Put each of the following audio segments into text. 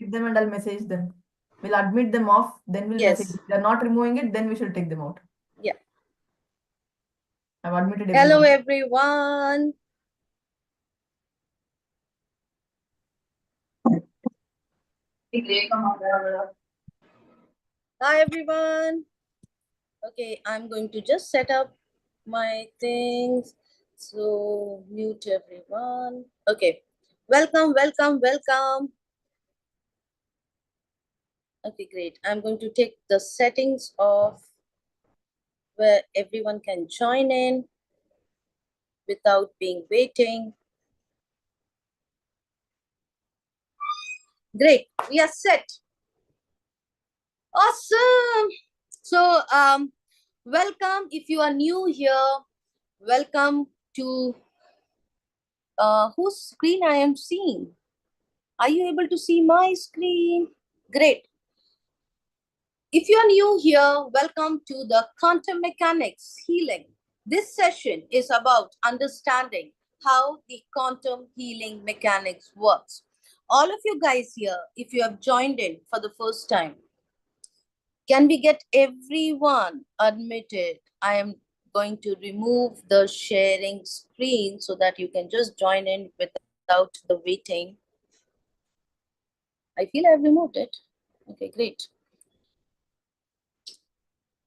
Take them and I'll message them. We'll admit them off, then we'll message. Yes. If they're not removing it, then we should take them out. Yeah. I've admitted Hello, everyone. everyone. Hi, everyone. Okay, I'm going to just set up my things. So mute everyone. Okay. Welcome, welcome, welcome. Okay, great. I'm going to take the settings off where everyone can join in without being waiting. Great, we are set. Awesome. So welcome. If you are new here, welcome to whose screen I am seeing. Are you able to see my screen? Great. If you are new here, welcome to the quantum mechanics healing. This session is about understanding how the quantum healing mechanics works. All of you guys here, if you have joined in for the first time, can we get everyone admitted? I am going to remove the sharing screen so that you can just join in without the waiting. I feel I've removed it. Okay, great.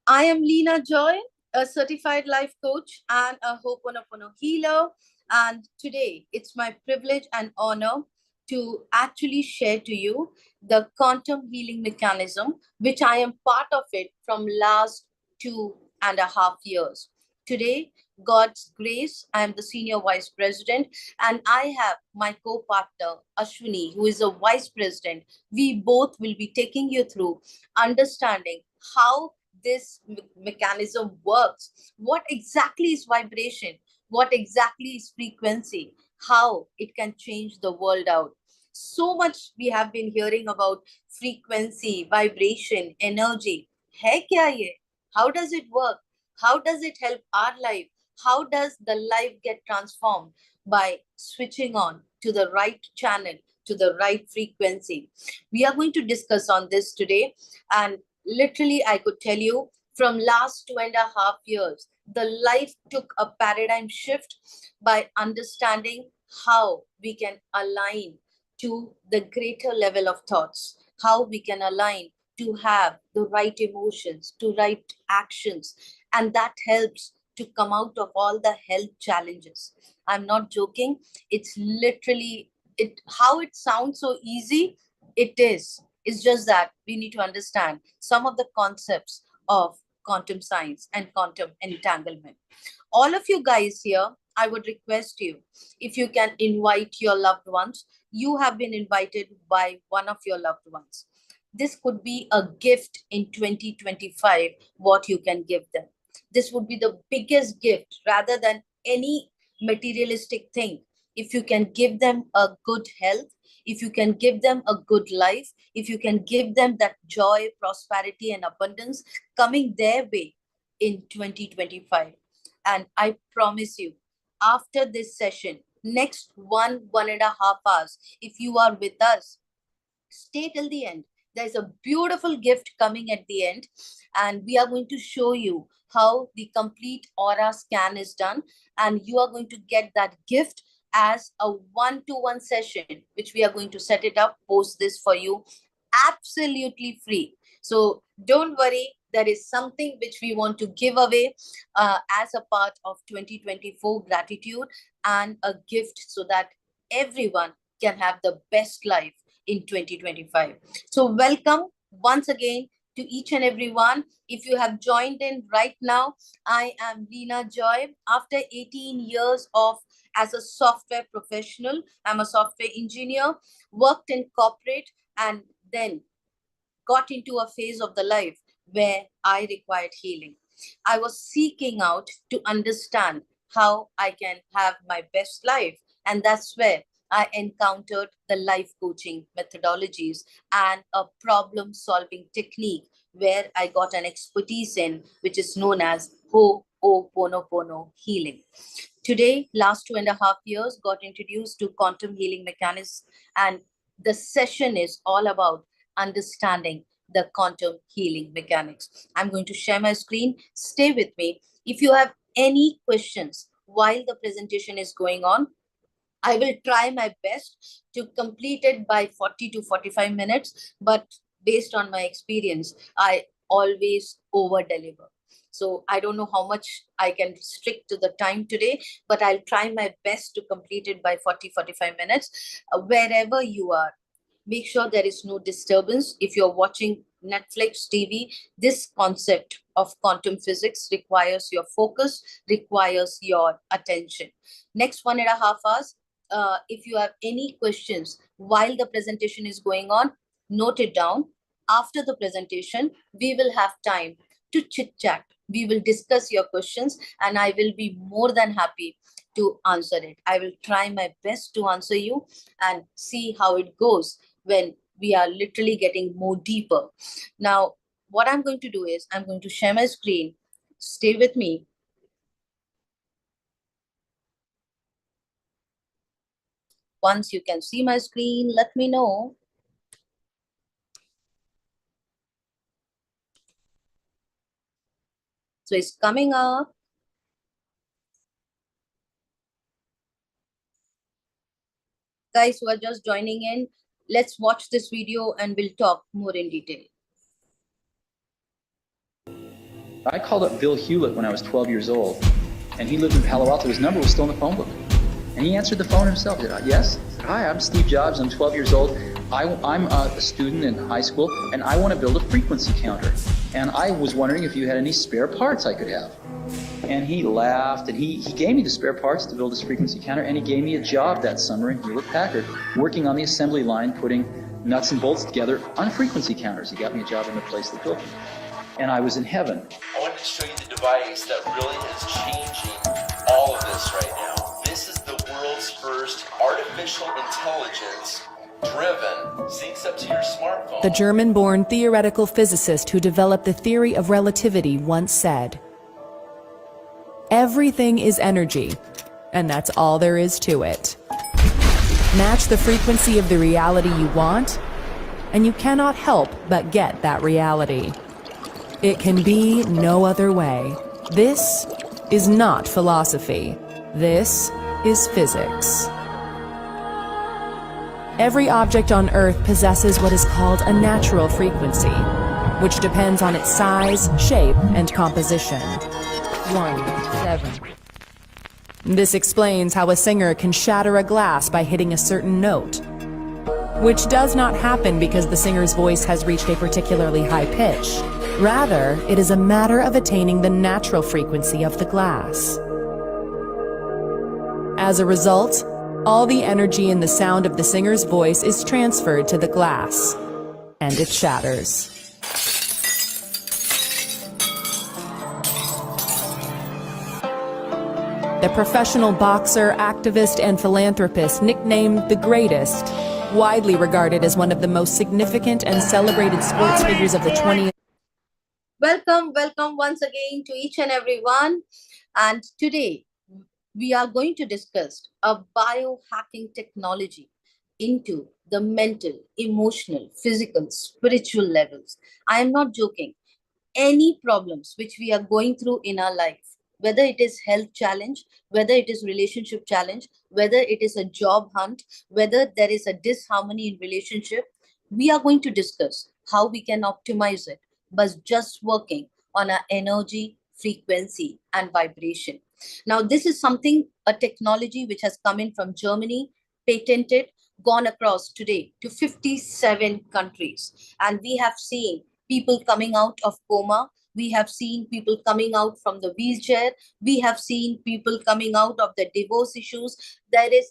I am Leena Joy, a certified life coach and a Ho'oponopono healer. And today it's my privilege and honor to actually share to you the quantum healing mechanism, which I am part of it from last 2.5 years. Today, God's grace, I am the senior vice president, and I have my co-partner, Ashwini, who is a vice president. We both will be taking you through understanding how this mechanism works. What exactly is vibration? What exactly is frequency? How it can change the world out. So much we have been hearing about frequency, vibration, energy. Hai kya ye? How does it work? How does it help our life? How does the life get transformed by switching on to the right channel, to the right frequency? We are going to discuss on this today, and literally I could tell you from last 2.5 years, the life took a paradigm shift by understanding how we can align to the greater level of thoughts, how we can align to have the right emotions, to right actions, and that helps to come out of all the health challenges. I'm not joking. It's literally how it sounds so easy. It is. It's just that we need to understand some of the concepts of quantum science and quantum entanglement. All of you guys here, I would request you, if you can invite your loved ones. You have been invited by one of your loved ones. This could be a gift in 2025, what you can give them. This would be the biggest gift rather than any materialistic thing. If you can give them a good health, if you can give them a good life, if you can give them that joy, prosperity, and abundance coming their way in 2025. And I promise you, after this session, next 1.5 hours, if you are with us, stay till the end. There's a beautiful gift coming at the end, and we are going to show you how the complete aura scan is done, and you are going to get that gift as a one-to-one session, which we are going to set it up, post this for you, absolutely free. So don't worry, there is something which we want to give away as a part of 2024 gratitude and a gift so that everyone can have the best life in 2025. So welcome once again to each and every one. If you have joined in right now, I am Leena Joy. After 18 years of as a software professional, I'm a software engineer, worked in corporate, and then got into a phase of the life where I required healing. I was seeking out to understand how I can have my best life. And that's where I encountered the life coaching methodologies and a problem solving technique where I got an expertise in, which is known as Ho'oponopono healing. Today, last 2.5 years, got introduced to quantum healing mechanics, and the session is all about understanding the quantum healing mechanics. I'm going to share my screen. Stay with me. If you have any questions while the presentation is going on, I will try my best to complete it by 40 to 45 minutes, but based on my experience, I always over deliver. So I don't know how much I can stick to the time today, but I'll try my best to complete it by 40, 45 minutes. Wherever you are, make sure there is no disturbance. If you're watching Netflix, TV, this concept of quantum physics requires your focus, requires your attention. Next 1.5 hours, if you have any questions while the presentation is going on, note it down. After the presentation, we will have time to chit chat. We will discuss your questions and I will be more than happy to answer it. I will try my best to answer you and see how it goes when we are literally getting more deeper. Now, what I'm going to do is I'm going to share my screen. Stay with me. Once you can see my screen, let me know. So it's coming up. Guys who are just joining in, let's watch this video and we'll talk more in detail. I called up Bill Hewlett when I was 12 years old, and he lived in Palo Alto. His number was still in the phone book. And he answered the phone himself. He said, yes? I said, hi, I'm Steve Jobs. I'm 12 years old. I'm a student in high school, and I want to build a frequency counter. And I was wondering if you had any spare parts I could have. And he laughed, and he gave me the spare parts to build this frequency counter, and he gave me a job that summer in Hewlett-Packard, working on the assembly line, putting nuts and bolts together on frequency counters. He got me a job in the place that built them. And I was in heaven. I wanted to show you the device that really is changing all of this right now. This is the world's first artificial intelligence driven, syncs up to your smartphone. The German-born theoretical physicist who developed the theory of relativity once said, "Everything is energy, and that's all there is to it. Match the frequency of the reality you want, and you cannot help but get that reality. It can be no other way. This is not philosophy. This is physics." Every object on Earth possesses what is called a natural frequency, which depends on its size, shape, and composition. 1-7. This explains how a singer can shatter a glass by hitting a certain note, which does not happen because the singer's voice has reached a particularly high pitch. Rather, it is a matter of attaining the natural frequency of the glass. As a result, all the energy in the sound of the singer's voice is transferred to the glass, and it shatters. The professional boxer, activist, and philanthropist nicknamed the Greatest, widely regarded as one of the most significant and celebrated sports figures of the 20th. Welcome once again to each and every one. And today we are going to discuss a biohacking technology into the mental, emotional, physical, spiritual levels. I am not joking. Any problems which we are going through in our life, whether it is health challenge, whether it is relationship challenge, whether it is a job hunt, whether there is a disharmony in relationship, we are going to discuss how we can optimize it by just working on our energy, frequency, and vibration. Now, this is something, a technology which has come in from Germany, patented, gone across today to 57 countries. And we have seen people coming out of coma. We have seen people coming out from the wheelchair. We have seen people coming out of the divorce issues. There is,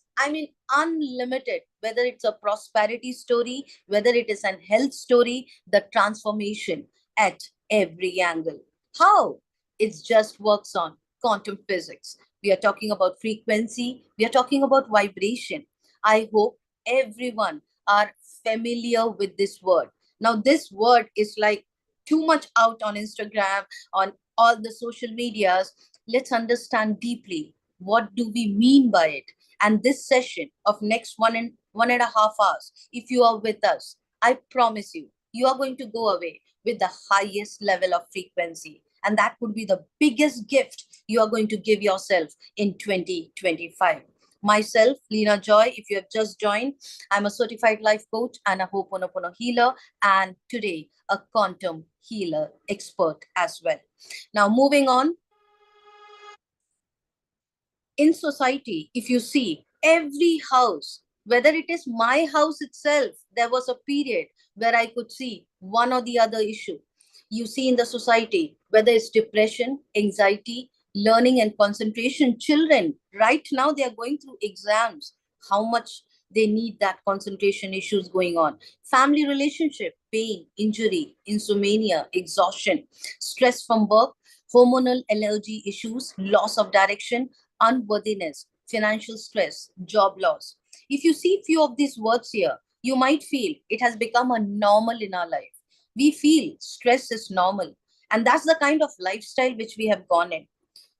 unlimited, whether it's a prosperity story, whether it is an health story, the transformation at every angle. How? It just works on quantum physics. We are talking about frequency. We are talking about vibration. I hope everyone are familiar with this word. Now, this word is like too much out on Instagram, on all the social medias. Let's understand deeply what do we mean by it And this session of next 1.5 hours, if you are with us, I promise you, you are going to go away with the highest level of frequency. And that would be the biggest gift you are going to give yourself in 2025. Myself, Leena Joy, if you have just joined, I'm a certified life coach and a Ho'oponopono healer, and today a quantum healer expert as well. Now, moving on. In society, if you see every house, whether it is my house itself, there was a period where I could see one or the other issue. You see in the society, whether it's depression, anxiety, learning and concentration, children, right now they are going through exams, how much they need that concentration issues going on. Family relationship, pain, injury, insomnia, exhaustion, stress from work, hormonal allergy issues, loss of direction, unworthiness, financial stress, job loss. If you see few of these words here, you might feel it has become a normal in our life. We feel stress is normal, and that's the kind of lifestyle which we have gone in.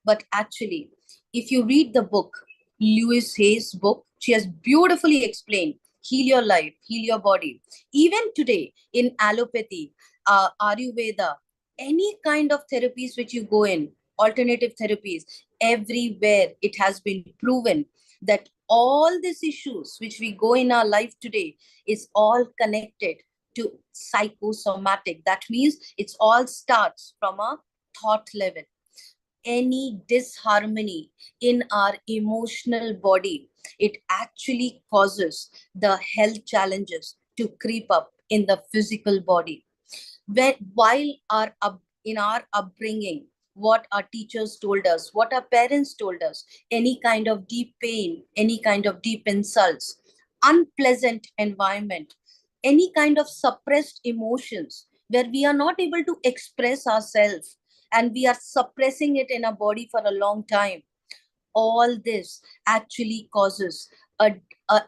But actually, if you read the book, Louise Hay's book, she has beautifully explained heal your life, heal your body. Even today in allopathy, Ayurveda, any kind of therapies which you go in, alternative therapies, everywhere it has been proven that all these issues which we go in our life today is all connected to psychosomatic. That means it's all starts from a thought level. Any disharmony in our emotional body, it actually causes the health challenges to creep up in the physical body. While in our upbringing, what our teachers told us, what our parents told us, any kind of deep pain, any kind of deep insults, unpleasant environment, any kind of suppressed emotions where we are not able to express ourselves and we are suppressing it in our body for a long time, all this actually causes a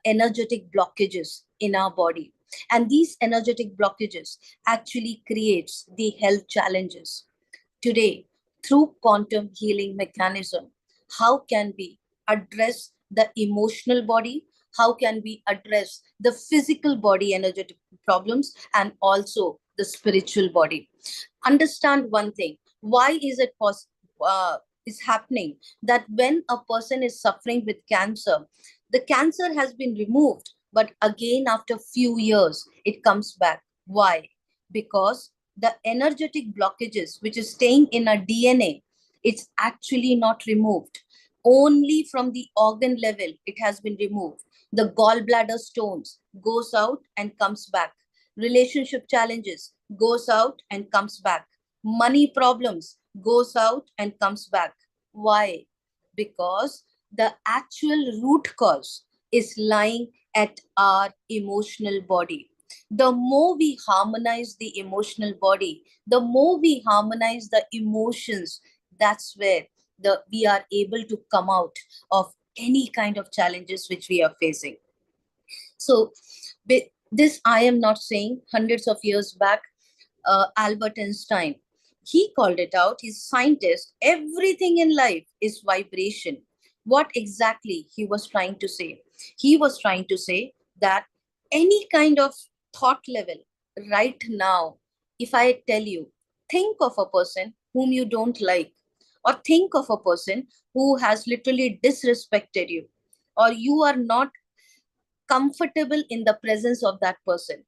energetic blockages in our body. And these energetic blockages actually creates the health challenges. Today, through quantum healing mechanism, how can we address the emotional body? How can we address the physical body energetic problems and also the spiritual body? Understand one thing. Why is it is happening that when a person is suffering with cancer, the cancer has been removed, but again after few years it comes back? Why? Because the energetic blockages which is staying in our DNA, it's actually not removed. Only from the organ level it has been removed. The gallbladder stones goes out and comes back. Relationship challenges goes out and comes back. Money problems goes out and comes back. Why? Because the actual root cause is lying at our emotional body. The more we harmonize the emotional body, the more we harmonize the emotions, that's where we are able to come out of any kind of challenges which we are facing. So this I am not saying. Hundreds of years back, Albert Einstein, he called it out. He's a scientist. Everything in life is vibration. What exactly he was trying to say? He was trying to say that any kind of thought level right now, if I tell you, think of a person whom you don't like, or think of a person who has literally disrespected you, or you are not comfortable in the presence of that person,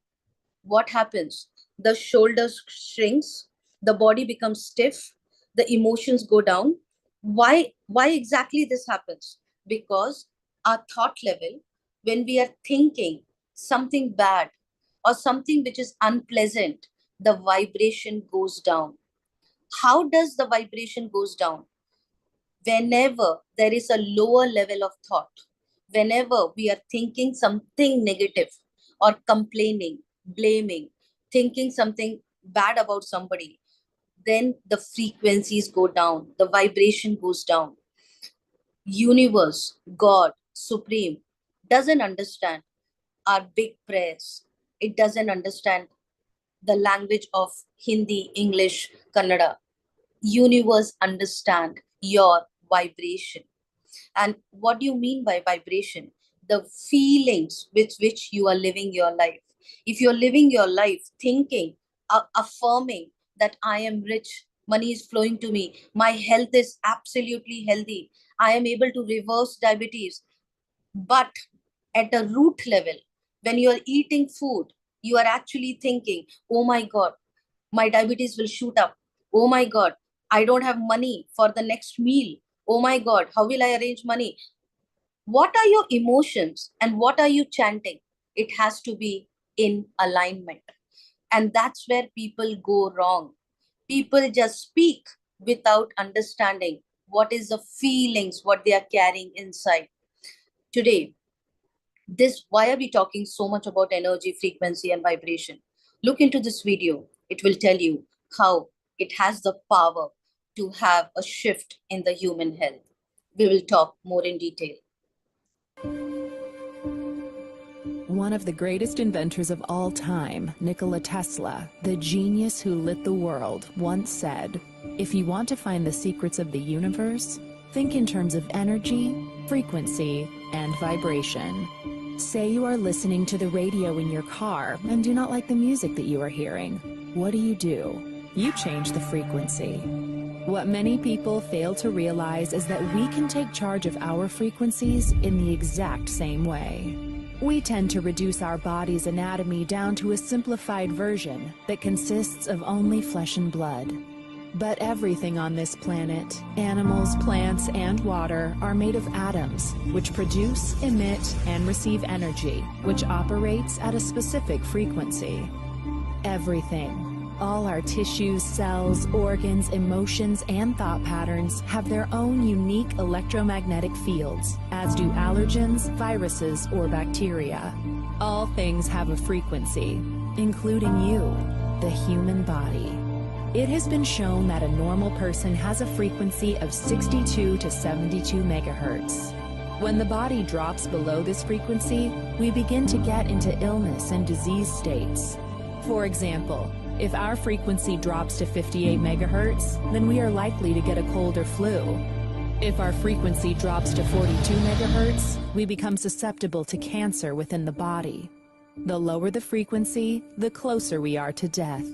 what happens? The shoulders shrinks, the body becomes stiff, the emotions go down. Why exactly this happens? Because our thought level, when we are thinking something bad or something which is unpleasant, the vibration goes down. How does the vibration goes down? Whenever there is a lower level of thought, whenever we are thinking something negative or complaining, blaming, thinking something bad about somebody, then the frequencies go down, the vibration goes down. Universe, God, Supreme doesn't understand our big prayers. It doesn't understand the language of Hindi, English, Kannada. Universe understand your vibration. And what do you mean by vibration? The feelings with which you are living your life. If you're living your life thinking, affirming that I am rich, money is flowing to me, my health is absolutely healthy, I am able to reverse diabetes. But at a root level, when you are eating food, you are actually thinking, oh my God, my diabetes will shoot up. Oh my God, I don't have money for the next meal. Oh my God, how will I arrange money? What are your emotions and what are you chanting? It has to be in alignment. And that's where people go wrong. People just speak without understanding what is the feelings, what they are carrying inside. Today, why are we talking so much about energy, frequency, and vibration? Look into this video. It will tell you how it has the power to have a shift in the human health. We will talk more in detail. One of the greatest inventors of all time, Nikola Tesla, the genius who lit the world, once said, "If you want to find the secrets of the universe, think in terms of energy, frequency, and vibration." Say you are listening to the radio in your car and do not like the music that you are hearing. What do? You change the frequency. What many people fail to realize is that we can take charge of our frequencies in the exact same way. We tend to reduce our body's anatomy down to a simplified version that consists of only flesh and blood. But everything on this planet, animals, plants, and water, are made of atoms, which produce, emit, and receive energy, which operates at a specific frequency. Everything, all our tissues, cells, organs, emotions, and thought patterns have their own unique electromagnetic fields, as do allergens, viruses, or bacteria. All things have a frequency, including you, the human body. It has been shown that a normal person has a frequency of 62 to 72 megahertz. When the body drops below this frequency, we begin to get into illness and disease states. For example, if our frequency drops to 58 megahertz, then we are likely to get a cold or flu. If our frequency drops to 42 megahertz, we become susceptible to cancer within the body. The lower the frequency, the closer we are to death.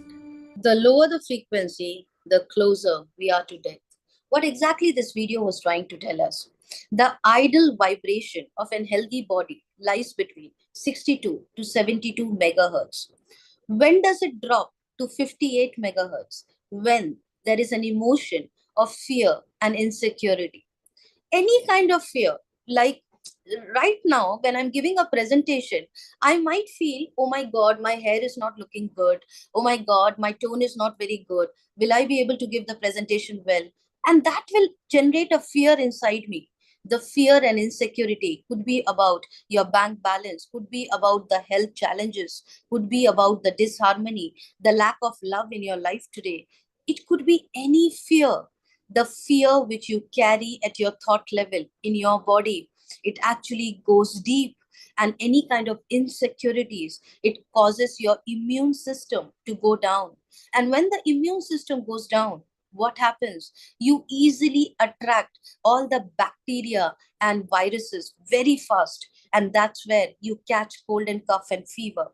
The lower the frequency, the closer we are to death. What exactly this video was trying to tell us? The ideal vibration of a healthy body lies between 62 to 72 megahertz. When does it drop to 58 megahertz? When there is an emotion of fear and insecurity. Any kind of fear, like right now, when I'm giving a presentation, I might feel, oh my God, my hair is not looking good. Oh my God, my tone is not very good. Will I be able to give the presentation well? And that will generate a fear inside me. The fear and insecurity could be about your bank balance, could be about the health challenges, could be about the disharmony, the lack of love in your life today. It could be any fear. The fear which you carry at your thought level in your body, it actually goes deep. And any kind of insecurities, it causes your immune system to go down. And when the immune system goes down, what happens? You easily attract all the bacteria and viruses very fast. And that's where you catch cold and cough and fever.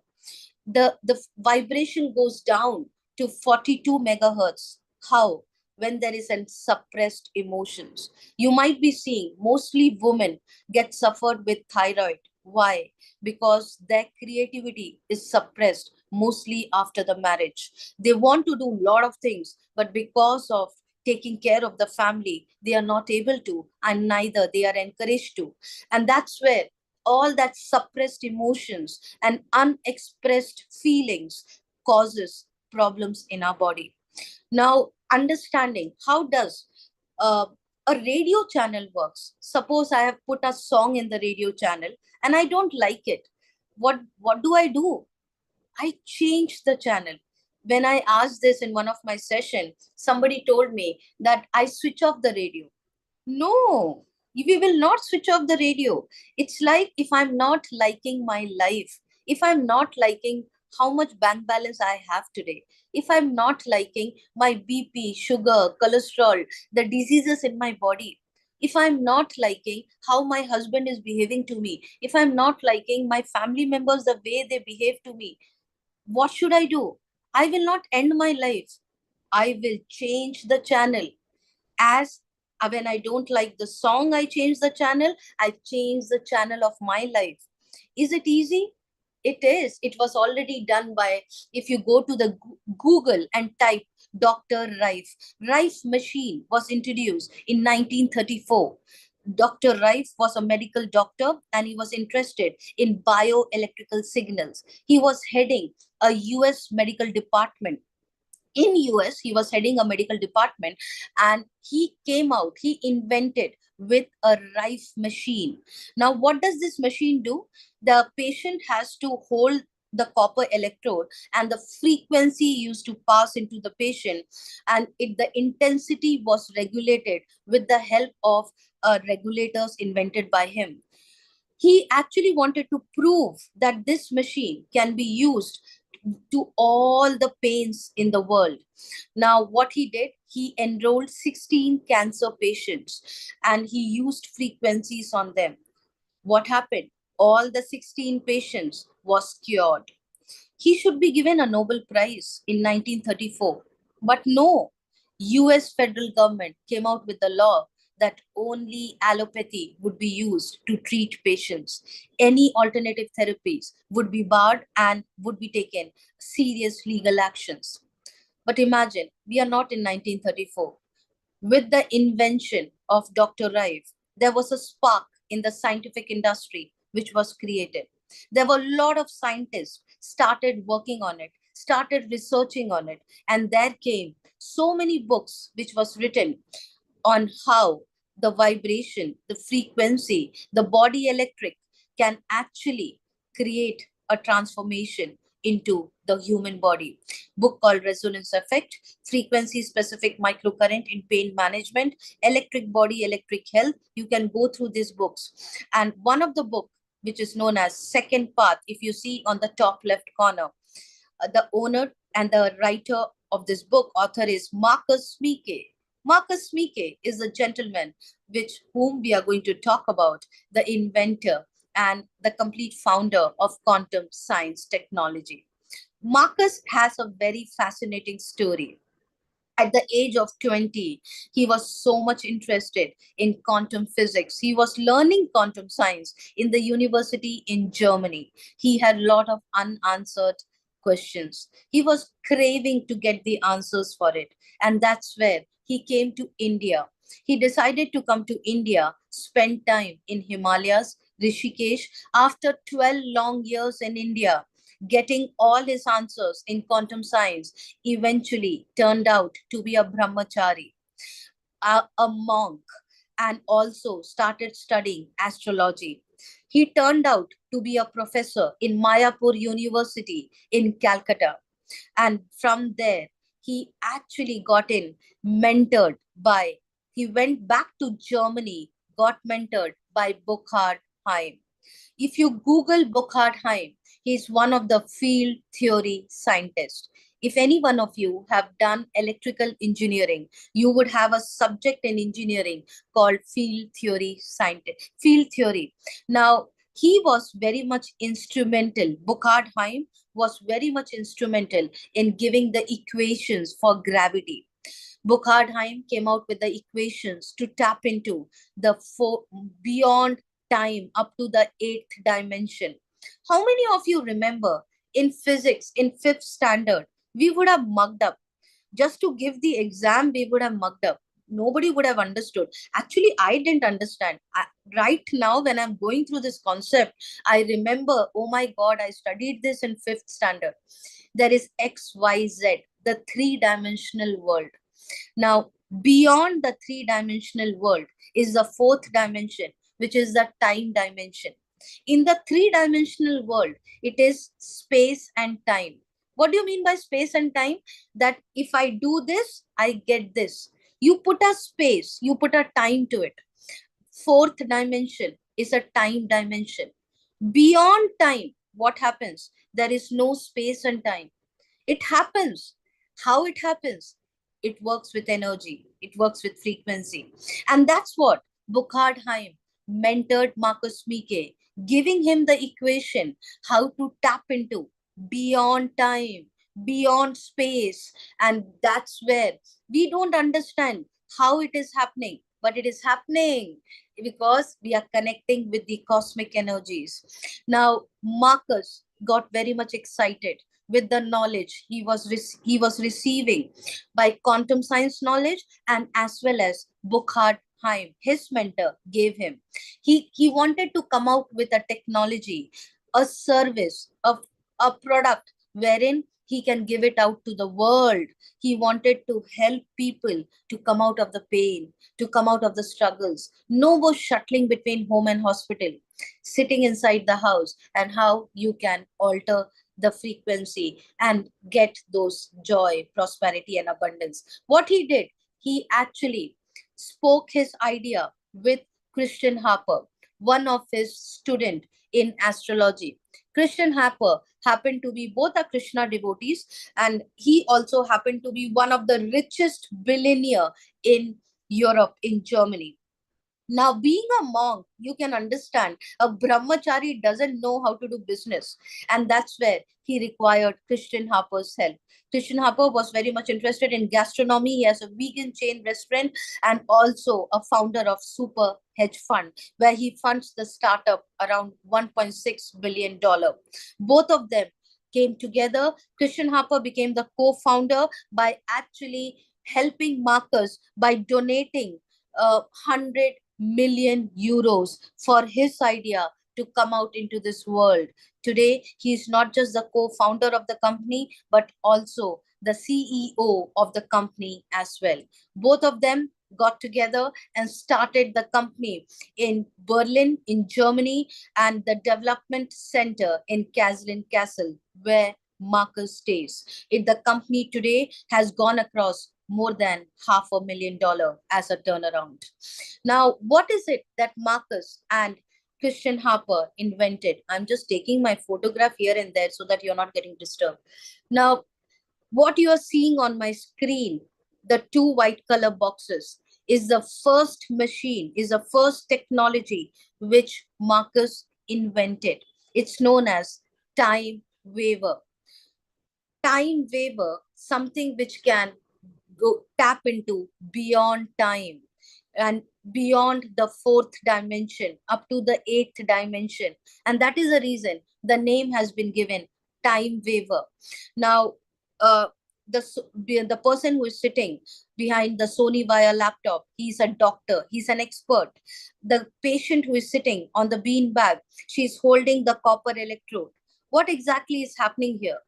The vibration goes down to 42 megahertz. How? When there is an suppressed emotions. You might be seeing mostly women get suffered with thyroid. Why? Because their creativity is suppressed mostly after the marriage. They want to do a lot of things, but because of taking care of the family, they are not able to, and neither they are encouraged to. And that's where all that suppressed emotions and unexpressed feelings causes problems in our body. Now, understanding how does a radio channel works. Suppose I have put a song in the radio channel and I don't like it. What do? I change the channel. When I asked this in one of my sessions, somebody told me that I switch off the radio. No, we will not switch off the radio. It's like if I'm not liking my life, if I'm not liking how much bank balance I have today, if I'm not liking my BP, sugar, cholesterol, the diseases in my body, if I'm not liking how my husband is behaving to me, if I'm not liking my family members, the way they behave to me, what should I do? I will not end my life. I will change the channel. As when I don't like the song, I change the channel. I change the channel of my life. Is it easy? It is. It was already done by, if you go to the Google and type Dr. Rife. Rife machine was introduced in 1934. Dr. Rife was a medical doctor and he was interested in bioelectrical signals. He was heading a US medical department. In US, he was heading a medical department and he invented with a Rife machine. Now, what does this machine do? The patient has to hold the copper electrode and the frequency used to pass into the patient, and the intensity was regulated with the help of regulators invented by him. He actually wanted to prove that this machine can be used to all the pains in the world. Now, what he did, he enrolled 16 cancer patients and he used frequencies on them. What happened? All the 16 patients was cured. He should be given a Nobel Prize in 1934. But no, US federal government came out with the law that only allopathy would be used to treat patients. Any alternative therapies would be barred and would be taken serious legal actions. But imagine, we are not in 1934. With the invention of Dr. Rife, there was a spark in the scientific industry which was created. There were a lot of scientists started working on it, started researching on it, and there came so many books which was written on how the vibration, the frequency, the body electric can actually create a transformation into the human body. Book called Resonance Effect, Frequency Specific Microcurrent in Pain Management, Electric Body, Electric Health. You can go through these books. And one of the book, which is known as Second Path, if you see on the top left corner, the owner and the writer of this book, author is Marcus Mike. Marcus Mike is a gentleman whom we are going to talk about, the inventor and the complete founder of quantum science technology. Marcus has a very fascinating story. At the age of 20, he was so much interested in quantum physics. He was learning quantum science in the university in Germany. He had a lot of unanswered questions. He was craving to get the answers for it. And that's where he came to India. He decided to come to India, spend time in Himalayas, Rishikesh. After 12 long years in India, getting all his answers in quantum science, eventually turned out to be a brahmachari, a monk, and also started studying astrology. He turned out to be a professor in Mayapur University in Calcutta. And from there, he actually he went back to Germany, got mentored by Burkhard Heim. If you Google Burkhard Heim, he's one of the field theory scientists. If any one of you have done electrical engineering, you would have a subject in engineering called field theory scientist, field theory. Now, he was very much instrumental. Burkhard Heim was very much instrumental in giving the equations for gravity. Burkhard Heim came out with the equations to tap into the beyond time up to the 8th dimension. How many of you remember in physics, in 5th standard, we would have mugged up. Just to give the exam, we would have mugged up. Nobody would have understood. Actually, I didn't understand. Right now, when I'm going through this concept, I remember, oh my God, I studied this in 5th standard. There is X, Y, Z, the 3-dimensional world. Now, beyond the 3-dimensional world is the 4th dimension, which is the time dimension. In the 3-dimensional world, it is space and time. What do you mean by space and time? That if I do this, I get this. You put a space, you put a time to it. 4th dimension is a time dimension. Beyond time, what happens? There is no space and time. It happens. How it happens? It works with energy. It works with frequency. And that's what Burkhard Heim mentored Marcus Mike, giving him the equation how to tap into beyond time, beyond space. And that's where we don't understand how it is happening, but it is happening because we are connecting with the cosmic energies. Now, Marcus got very much excited with the knowledge he was receiving by quantum science knowledge, and as well as Burkhard Heim, his mentor, gave him. He wanted to come out with a technology, a service, a product wherein he can give it out to the world. He wanted to help people to come out of the pain, to come out of the struggles. No more shuttling between home and hospital, sitting inside the house, and how you can alter the frequency and get those joy, prosperity, and abundance. What he did, he actually spoke his idea with Christian Harper, one of his student in astrology. Christian Harper happened to be both a Krishna devotees, and he also happened to be one of the richest billionaire in Europe, in Germany. Now, being a monk, you can understand a brahmachari doesn't know how to do business. And that's where he required Christian Harper's help. Christian Harper was very much interested in gastronomy. He has a vegan chain restaurant and also a founder of Super Hedge Fund, where he funds the startup around $1.6 billion. Both of them came together. Christian Harper became the co-founder by actually helping Marcus by donating 100 million euros for his idea to come out into this world. Today, he is not just the co-founder of the company, but also the CEO of the company as well. Both of them got together and started the company in Berlin, in Germany, and the development center in Kaslin Castle, where Marcus stays. The company today has gone across more than $500,000 as a turnaround. Now, what is it that Marcus and Christian Harper invented? I'm just taking my photograph here and there so that you're not getting disturbed. Now, what you are seeing on my screen, the two white color boxes, is the first machine, is the first technology which Marcus invented. It's known as TimeWaver. TimeWaver, something which can go tap into beyond time and beyond the fourth dimension up to the eighth dimension. And that is the reason the name has been given TimeWaver. Now, the person who is sitting behind the Sony Via laptop, he's a doctor, he's an expert. The patient who is sitting on the bean bag, she's holding the copper electrode. What exactly is happening here?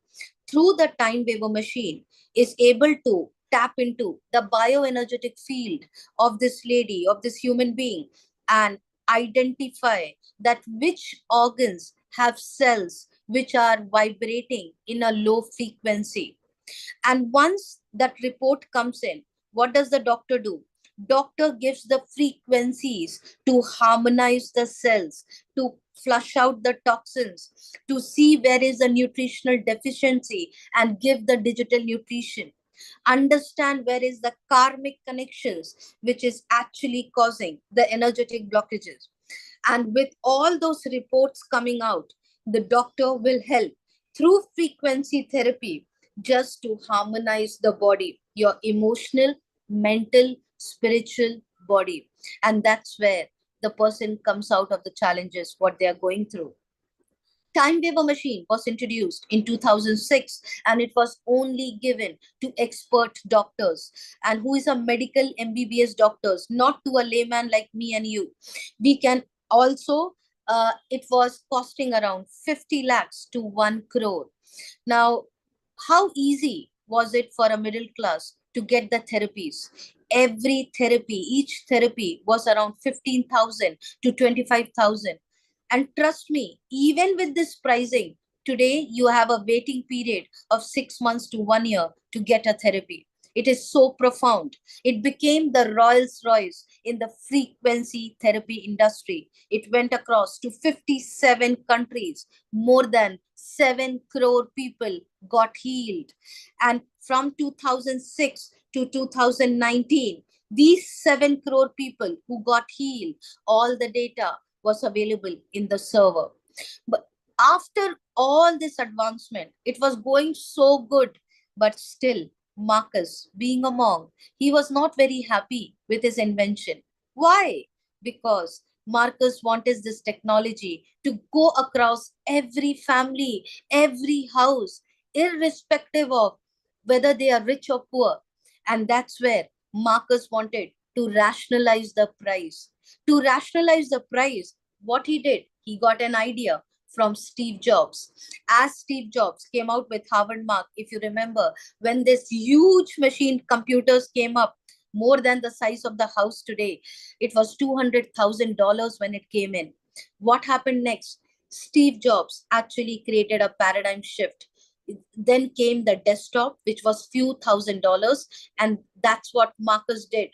Through the TimeWaver machine is able to tap into the bioenergetic field of this lady, of this human being, and identify that which organs have cells which are vibrating in a low frequency. And once that report comes in, what does the doctor do? Doctor gives the frequencies to harmonize the cells, to flush out the toxins, to see where is the nutritional deficiency and give the digital nutrition. Understand where is the karmic connections which is actually causing the energetic blockages. And with all those reports coming out, the doctor will help through frequency therapy just to harmonize the body, your emotional, mental, spiritual body. And that's where the person comes out of the challenges, what they are going through. TimeWaver machine was introduced in 2006, and it was only given to expert doctors and who is a medical MBBS doctors, not to a layman like me and you. We can also, it was costing around 50 lakhs to 1 crore. Now, how easy was it for a middle class to get the therapies? Every therapy, each therapy was around 15,000 to 25,000. And trust me, even with this pricing, today you have a waiting period of 6 months to 1 year to get a therapy. It is so profound. It became the Rolls Royce in the frequency therapy industry. It went across to 57 countries. More than 7 crore people got healed. And from 2006 to 2019, these 7 crore people who got healed, all the data was available in the server. But after all this advancement, it was going so good, but still Marcus, being a monk, he was not very happy with his invention. Why? Because Marcus wanted this technology to go across every family, every house, irrespective of whether they are rich or poor. And that's where Marcus wanted to rationalize the price. To rationalize the price, what he did, he got an idea from Steve Jobs. As Steve Jobs came out with Harvard Mark, if you remember, when this huge machine computers came up, more than the size of the house today, it was $200,000 when it came in. What happened next? Steve Jobs actually created a paradigm shift. Then came the desktop, which was few $1,000s, and that's what Marcus did.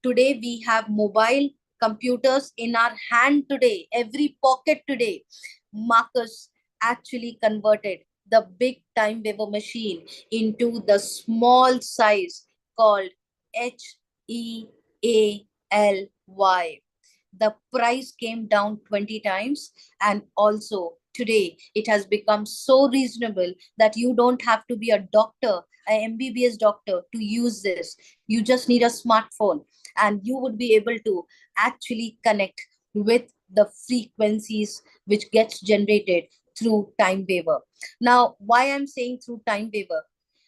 Today we have mobile computers in our hand today, every pocket today. Marcus actually converted the big TimeWaver machine into the small size called HEALY. The price came down 20 times, and also today it has become so reasonable that you don't have to be a doctor, an MBBS doctor, to use this. You just need a smartphone and you would be able to actually connect with the frequencies which gets generated through TimeWaver. Now, why I'm saying through TimeWaver?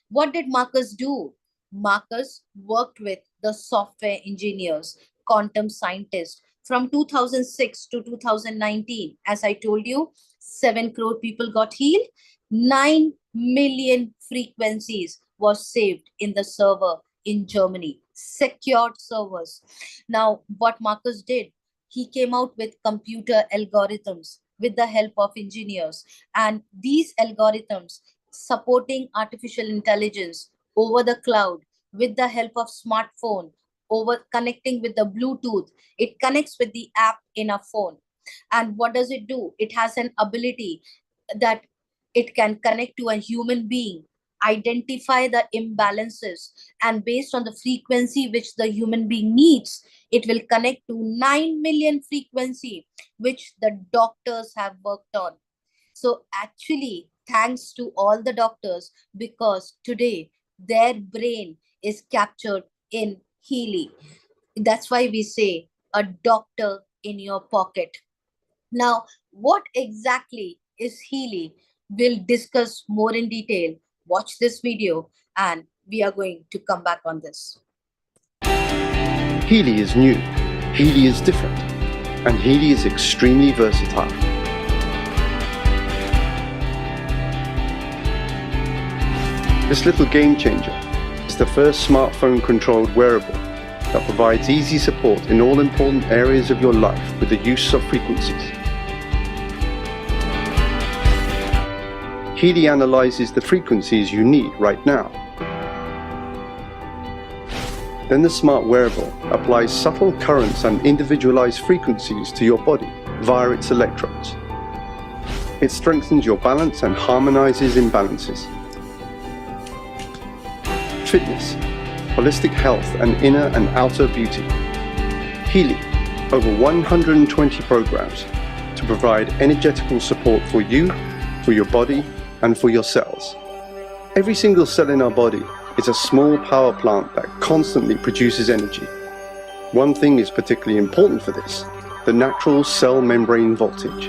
What did Marcus do? Marcus worked with the software engineers, quantum scientists. From 2006 to 2019, as I told you, 7 crore people got healed. 9 million frequencies was saved in the server in Germany, secured servers. Now, what Marcus did, he came out with computer algorithms with the help of engineers. And these algorithms supporting artificial intelligence over the cloud with the help of smartphone, over connecting with the Bluetooth. It connects with the app in a phone. And what does it do? It has an ability that it can connect to a human being, identify the imbalances, and based on the frequency which the human being needs, it will connect to 9 million frequency, which the doctors have worked on. So actually, thanks to all the doctors, because today their brain is captured in Healy. That's why we say a doctor in your pocket. Now, what exactly is Healy? We'll discuss more in detail. Watch this video and we are going to come back on this. Healy is new, Healy is different, and Healy is extremely versatile. This little game changer is the first smartphone-controlled wearable that provides easy support in all important areas of your life with the use of frequencies. Healy analyzes the frequencies you need right now. Then the smart wearable applies subtle currents and individualized frequencies to your body via its electrodes. It strengthens your balance and harmonizes imbalances. Fitness, holistic health, and inner and outer beauty. Healy, over 120 programs to provide energetical support for you, for your body, and for your cells. Every single cell in our body is a small power plant that constantly produces energy. One thing is particularly important for this, the natural cell membrane voltage.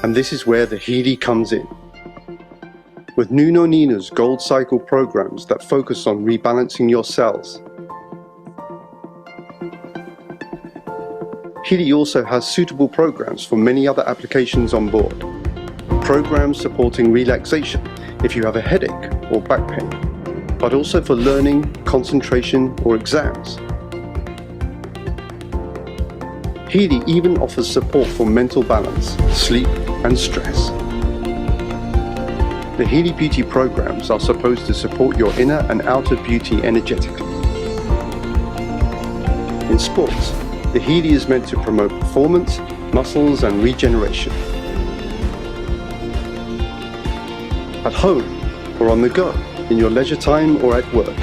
And this is where the Healy comes in. With Nuno Nina's Gold Cycle programs that focus on rebalancing your cells. Healy also has suitable programs for many other applications on board. Programs supporting relaxation if you have a headache or back pain, but also for learning, concentration, or exams. Healy even offers support for mental balance, sleep, and stress. The Healy Beauty programs are supposed to support your inner and outer beauty energetically. In sports, the Healy is meant to promote performance, muscles, and regeneration. At home or on the go, in your leisure time or at work.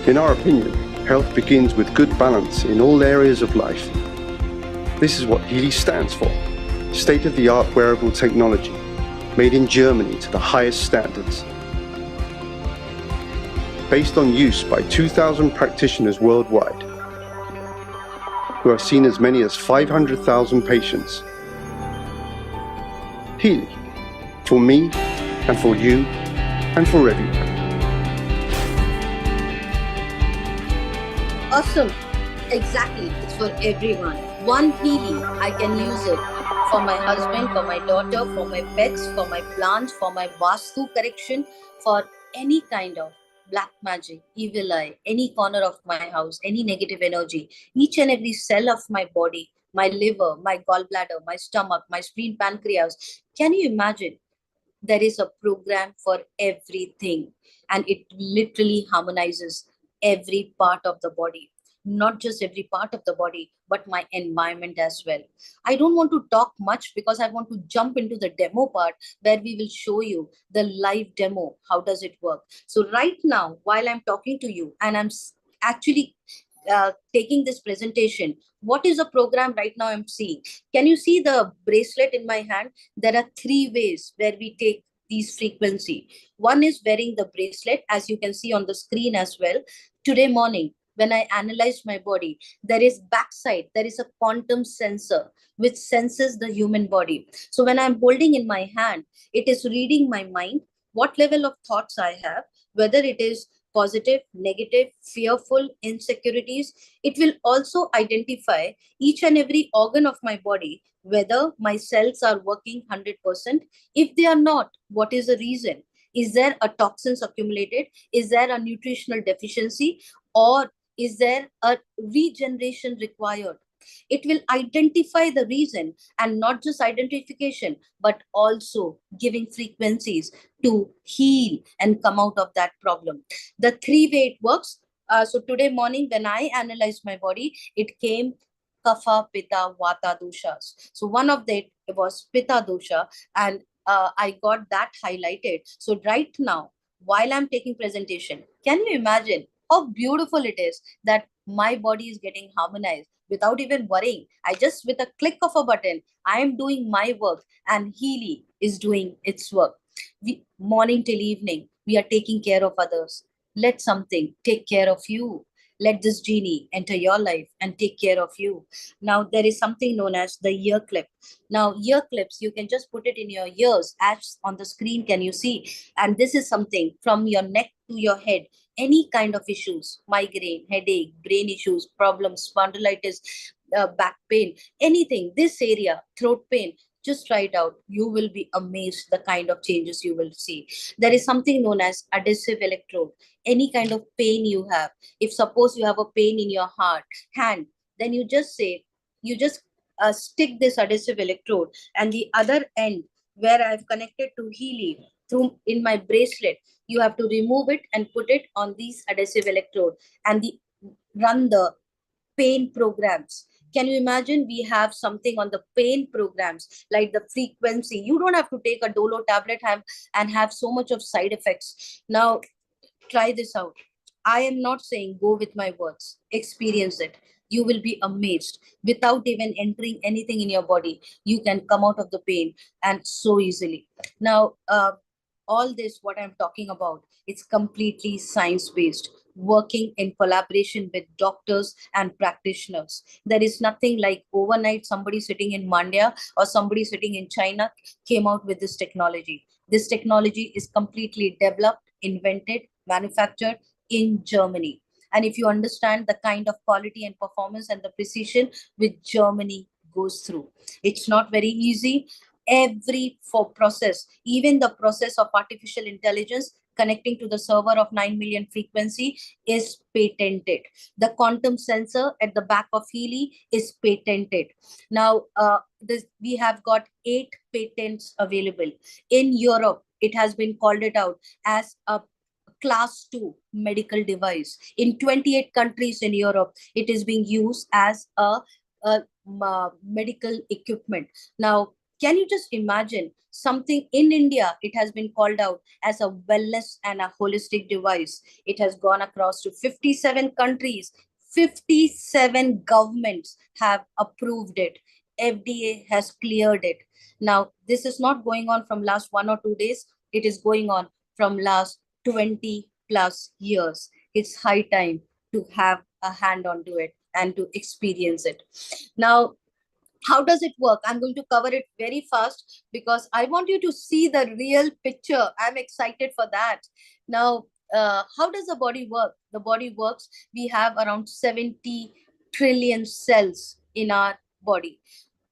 In our opinion, health begins with good balance in all areas of life. This is what Healy stands for: state-of-the-art wearable technology, made in Germany to the highest standards. Based on use by 2,000 practitioners worldwide, who have seen as many as 500,000 patients. Healy, for me, and for you, and for everyone. Awesome. Exactly. It's for everyone. One Healy, I can use it for my husband, for my daughter, for my pets, for my plants, for my Vastu correction, for any kind of black magic, evil eye, any corner of my house, any negative energy, each and every cell of my body, my liver, my gallbladder, my stomach, my spleen, pancreas. Can you imagine? There is a program for everything, and it literally harmonizes every part of the body, not just every part of the body, but my environment as well. I don't want to talk much because I want to jump into the demo part where we will show you the live demo. How does it work? So right now, while I'm talking to you and I'm actually taking this presentation, what is the program right now I'm seeing? Can you see the bracelet in my hand? There are 3 ways where we take these frequency. One is wearing the bracelet, as you can see on the screen as well. Today morning, when I analyzed my body, there is backside, there is a quantum sensor which senses the human body. So when I'm holding in my hand, it is reading my mind, what level of thoughts I have, whether it is positive, negative, fearful, insecurities. It will also identify each and every organ of my body, whether my cells are working 100%. If they are not, what is the reason? Is there a toxins accumulated? Is there a nutritional deficiency? Or is there a regeneration required? It will identify the reason, and not just identification, but also giving frequencies to heal and come out of that problem. The 3 way it works. So today morning, when I analyzed my body, it came kapha, pitta, vata doshas. So one of it was pitta dosha, and I got that highlighted. So right now, while I'm taking presentation, can you imagine how beautiful it is that my body is getting harmonized without even worrying? I just, with a click of a button, I am doing my work and Healy is doing its work. Morning till evening, we are taking care of others. Let something take care of you. Let this genie enter your life and take care of you. Now, there is something known as the ear clip. Now, ear clips, you can just put it in your ears, as on the screen, can you see? And this is something from your neck to your head. Any kind of issues, migraine, headache, brain issues, problems, spondylitis, back pain, anything, this area, throat pain, just try it out. You will be amazed the kind of changes you will see. There is something known as adhesive electrode. Any kind of pain you have, if suppose you have a pain in your hand, then you just stick this adhesive electrode, and the other end where I've connected to Healy through in my bracelet, you have to remove it and put it on these adhesive electrode, and run the pain programs. Can you imagine? We have something on the pain programs, like the frequency. You don't have to take a Dolo tablet and have so much of side effects. Now, try this out. I am not saying go with my words. Experience it. You will be amazed. Without even entering anything in your body, you can come out of the pain, and so easily. Now, all this, what I'm talking about, it's completely science-based, working in collaboration with doctors and practitioners. There is nothing like overnight somebody sitting in Mandya or somebody sitting in China came out with this technology. This technology is completely developed, invented, manufactured in Germany. And if you understand the kind of quality and performance and the precision which Germany goes through, it's not very easy. Every process, even the process of artificial intelligence connecting to the server of 9 million frequency is patented. The quantum sensor at the back of Healy is patented. Now, we have got 8 patents available. In Europe, it has been called it out as a class 2 medical device. In 28 countries in Europe, it is being used as a medical equipment. Now, can you just imagine something in India? It has been called out as a wellness and a holistic device. It has gone across to 57 countries. 57 governments have approved it. FDA has cleared it. Now, this is not going on from last 1 or 2 days. It is going on from last 20 plus years. It's high time to have a hand onto it and to experience it. Now, how does it work? I'm going to cover it very fast because I want you to see the real picture. I'm excited for that. Now, how does the body work? The body works, we have around 70 trillion cells in our body.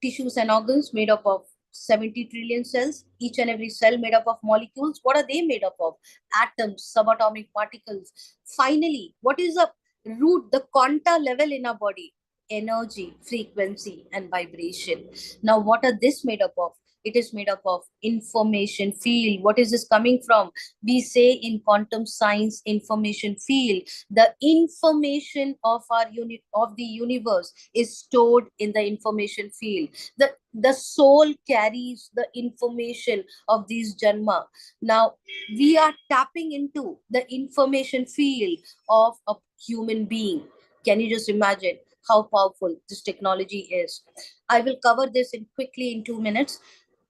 Tissues and organs made up of 70 trillion cells, each and every cell made up of molecules. What are they made up of? Atoms, subatomic particles. Finally, what is the root, the quanta level in our body? Energy, frequency, and vibration. Now, what are this made up of? It is made up of information field. What is this coming from? We say in quantum science, information field. The information of our unit of the universe is stored in the information field. The soul carries the information of these janma. Now, we are tapping into the information field of a human being. Can you just imagine how powerful this technology is? I will cover this quickly in 2 minutes.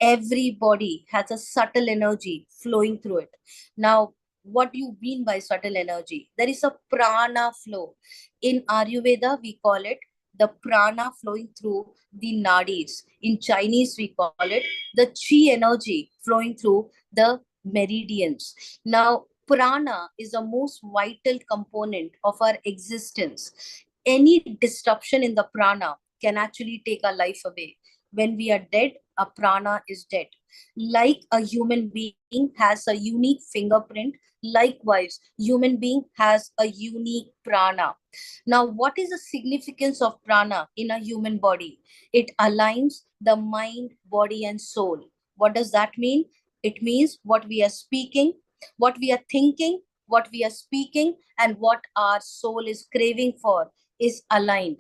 Every body has a subtle energy flowing through it. Now, what do you mean by subtle energy? There is a prana flow. In Ayurveda, we call it the prana flowing through the nadis. In Chinese, we call it the chi energy flowing through the meridians. Now, prana is the most vital component of our existence. Any disruption in the prana can actually take our life away. When we are dead, our prana is dead. Like a human being has a unique fingerprint, likewise, human being has a unique prana. Now, what is the significance of prana in a human body? It aligns the mind, body, and soul. What does that mean? It means what we are speaking, what we are thinking, what we are speaking, and what our soul is craving for is aligned.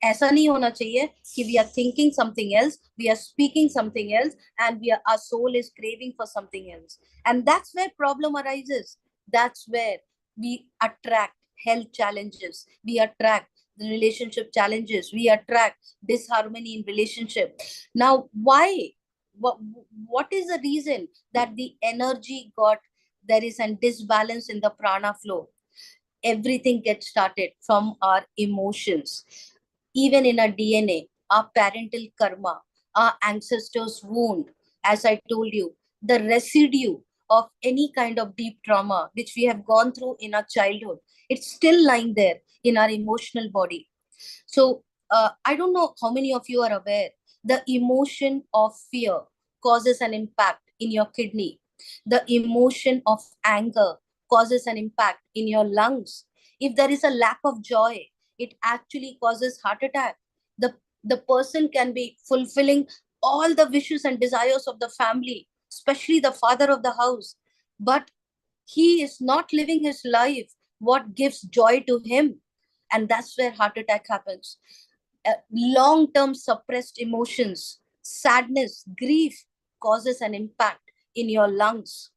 ऐसा नहीं होना चाहिए कि we are thinking something else, we are speaking something else, and our soul is craving for something else. And that's where problem arises. That's where we attract health challenges, we attract the relationship challenges, we attract disharmony in relationship. Now, why? What is the reason that the energy there is a disbalance in the prana flow? Everything gets started from our emotions. Even in our DNA, our parental karma, our ancestors' wound, as I told you, the residue of any kind of deep trauma which we have gone through in our childhood, it's still lying there in our emotional body. So I don't know how many of you are aware, the emotion of fear causes an impact in your kidney. The emotion of anger causes an impact in your lungs. If there is a lack of joy, it actually causes heart attack. The person can be fulfilling all the wishes and desires of the family, especially the father of the house, but he is not living his life what gives joy to him, and that's where heart attack happens. Long-term suppressed emotions, sadness, grief causes an impact in your lungs.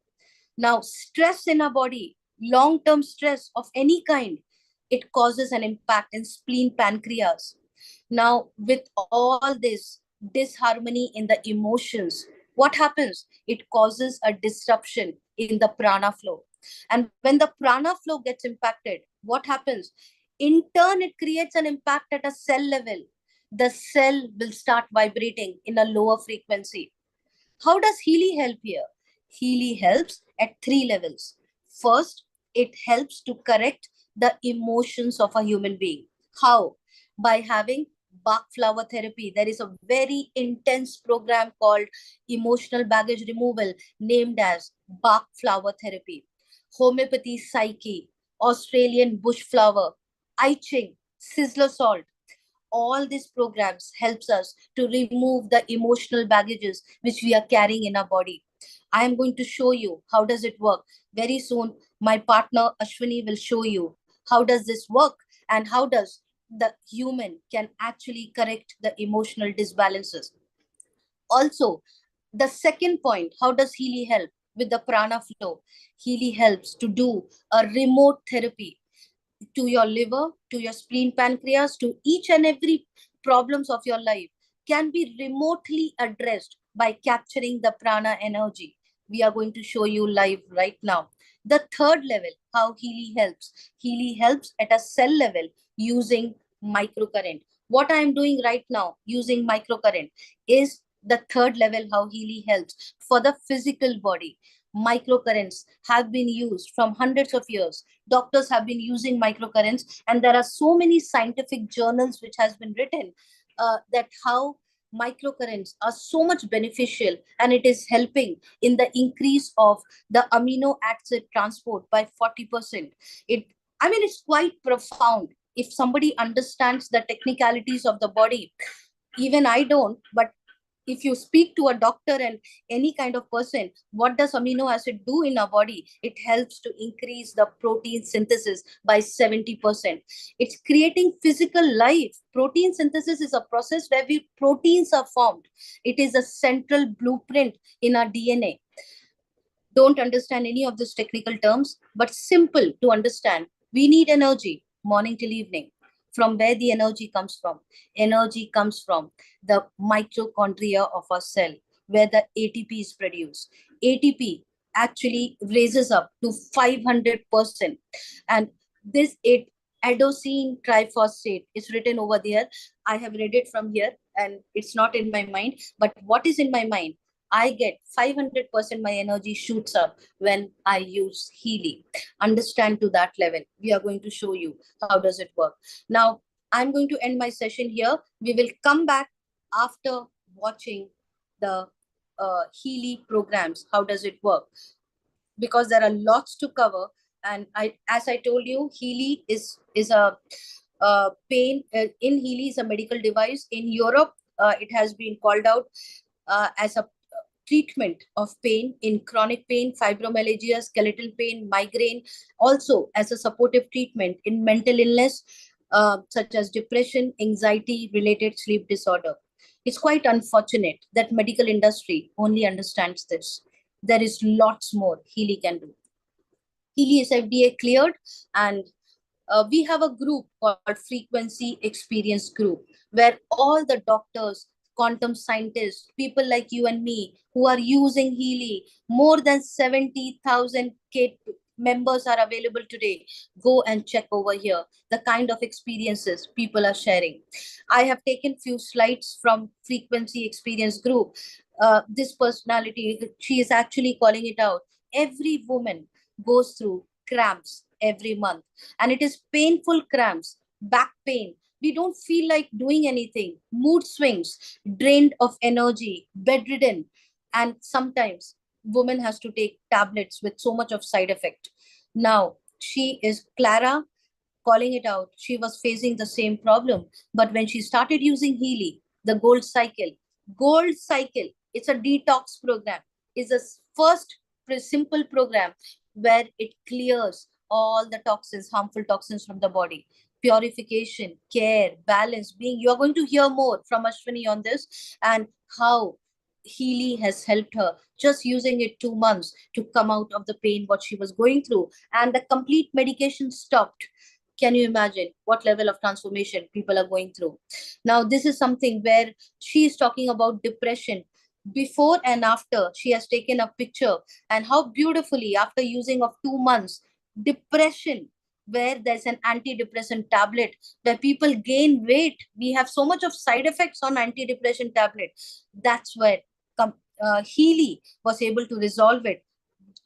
Now, stress in our body, long-term stress of any kind, it causes an impact in spleen, pancreas. Now, with all this disharmony in the emotions, what happens? It causes a disruption in the prana flow. And when the prana flow gets impacted, what happens? In turn, it creates an impact at a cell level. The cell will start vibrating in a lower frequency. How does Healy help here? Healy helps at 3 levels. First, it helps to correct the emotions of a human being. How? By having Bach flower therapy. There is a very intense program called emotional baggage removal named as Bach flower therapy. Homeopathy psyche, Australian bush flower, I Ching, sizzler salt. All these programs helps us to remove the emotional baggages which we are carrying in our body. I am going to show you how does it work. Very soon, my partner Ashwini will show you how does this work and how does the human can actually correct the emotional disbalances. Also, the second point, how does Healy help with the prana flow? Healy helps to do a remote therapy to your liver, to your spleen, pancreas, to each and every problems of your life can be remotely addressed by capturing the prana energy. We are going to show you live right now. The third level, how Healy helps. Healy helps at a cell level using microcurrent. What I am doing right now using microcurrent is the third level, how Healy helps for the physical body. Microcurrents have been used from hundreds of years. Doctors have been using microcurrents, and there are so many scientific journals which has been written that how microcurrents are so much beneficial, and it is helping in the increase of the amino acid transport by 40%. It's quite profound. If somebody understands the technicalities of the body, even I don't, but if you speak to a doctor and any kind of person, what does amino acid do in our body? It helps to increase the protein synthesis by 70%. It's creating physical life. Protein synthesis is a process where proteins are formed. It is a central blueprint in our DNA. Don't understand any of these technical terms, but simple to understand. We need energy morning till evening. From where the energy comes from? Energy comes from the mitochondria of our cell, where the ATP is produced. ATP actually raises up to 500%. And this adenosine triphosphate is written over there. I have read it from here and it's not in my mind. But what is in my mind? I get 500% my energy shoots up when I use Healy. Understand to that level. We are going to show you how does it work. Now, I'm going to end my session here. We will come back after watching the Healy programs. How does it work? Because there are lots to cover. And as I told you, Healy is a pain. In Healy is a medical device. In Europe, it has been called out as a treatment of pain in chronic pain, fibromyalgia, skeletal pain, migraine, also as a supportive treatment in mental illness, such as depression, anxiety related sleep disorder. It's quite unfortunate that medical industry only understands this. There is lots more Healy can do. Healy is FDA cleared, and we have a group called Frequency Experience Group, where all the doctors, quantum scientists, people like you and me who are using Healy, more than 70,000 members are available today. Go and check over here the kind of experiences people are sharing. I have taken few slides from Frequency Experience Group. This personality, she is actually calling it out. Every woman goes through cramps every month, and it is painful cramps, back pain. We don't feel like doing anything, mood swings, drained of energy, bedridden, and sometimes woman has to take tablets with so much of side effect. Now she is Clara calling it out. She was facing the same problem, but when she started using Healy, the gold cycle, it's a detox program, is a first simple program where it clears all the toxins, harmful toxins from the body. Purification, care, balance, being. You are going to hear more from Ashwini on this and how Healy has helped her just using it 2 months to come out of the pain what she was going through, and the complete medication stopped. Can you imagine what level of transformation people are going through? Now, this is something where she is talking about depression. Before and after, she has taken a picture, and how beautifully, after using of 2 months, depression, where there's an antidepressant tablet, where people gain weight. We have so much of side effects on antidepressant tablet. That's where Healy was able to resolve it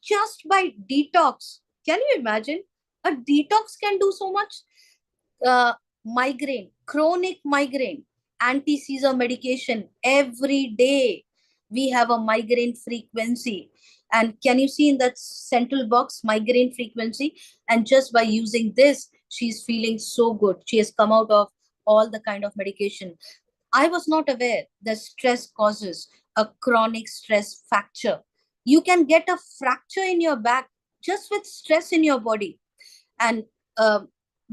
just by detox. Can you imagine? A detox can do so much. Migraine, chronic migraine, anti-seizure medication every day. We have a migraine frequency. And can you see in that central box, migraine frequency? And just by using this, she's feeling so good. She has come out of all the kind of medication. I was not aware that stress causes a chronic stress fracture. You can get a fracture in your back just with stress in your body. And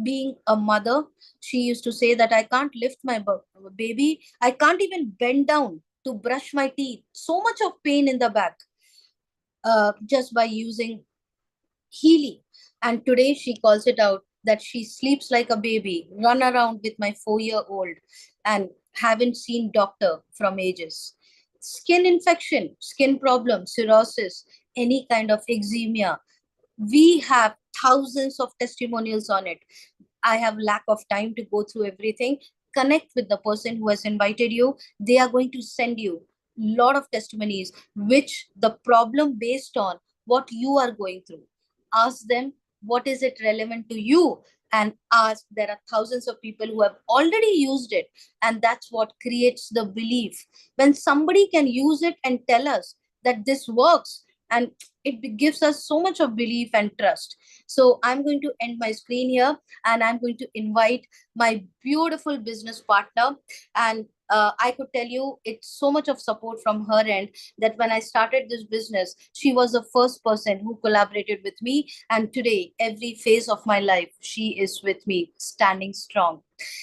being a mother, she used to say that I can't lift my baby, I can't even bend down to brush my teeth. So much of pain in the back, just by using Healy. And today she calls it out that she sleeps like a baby, run around with my 4-year-old, and haven't seen doctor from ages. Skin infection, skin problems, cirrhosis, any kind of eczema. We have thousands of testimonials on it. I have lack of time to go through everything. Connect with the person who has invited you. They are going to send you a lot of testimonies, which the problem based on what you are going through. Ask them, what is it relevant to you? And ask, there are thousands of people who have already used it. And that's what creates the belief. When somebody can use it and tell us that this works, and it gives us so much of belief and trust. So I'm going to end my screen here, and I'm going to invite my beautiful business partner. And I could tell you it's so much of support from her end that when I started this business, she was the first person who collaborated with me. And today, every phase of my life, she is with me, standing strong.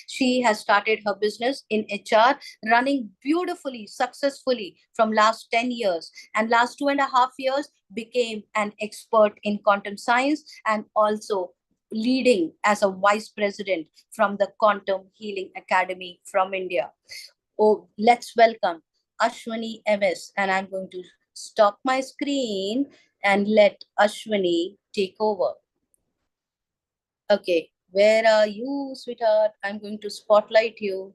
She has started her business in HR, running beautifully, successfully from last 10 years. And last 2.5 years, became an expert in quantum science, and also leading as a vice president from the Quantum Healing Academy from India. Oh, let's welcome Ashwini MS, and I'm going to stop my screen and let Ashwini take over. Okay, where are you, sweetheart? I'm going to spotlight you.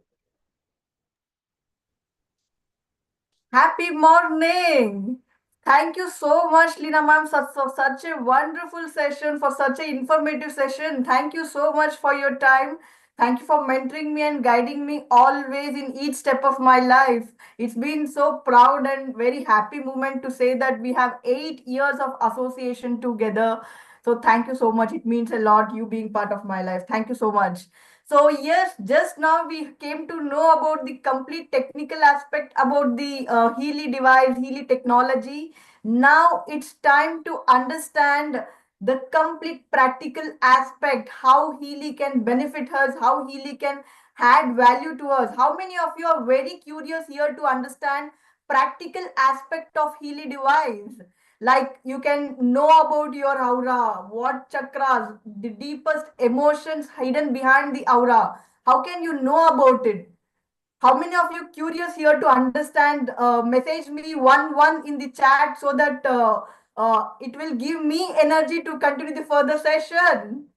Happy morning. Thank you so much, Leena ma'am, for such a wonderful session, for such an informative session. Thank you so much for your time. Thank you for mentoring me and guiding me always in each step of my life. It's been so proud and very happy moment to say that we have 8 years of association together. So thank you so much. It means a lot, you being part of my life. Thank you so much. So yes, just now we came to know about the complete technical aspect about the Healy device, Healy technology. Now it's time to understand the complete practical aspect, how Healy can benefit us, how Healy can add value to us. How many of you are very curious here to understand practical aspect of Healy device? Like you can know about your aura, what chakras, the deepest emotions hidden behind the aura. How can you know about it? How many of you curious here to understand? Message me one in the chat so that it will give me energy to continue the further session.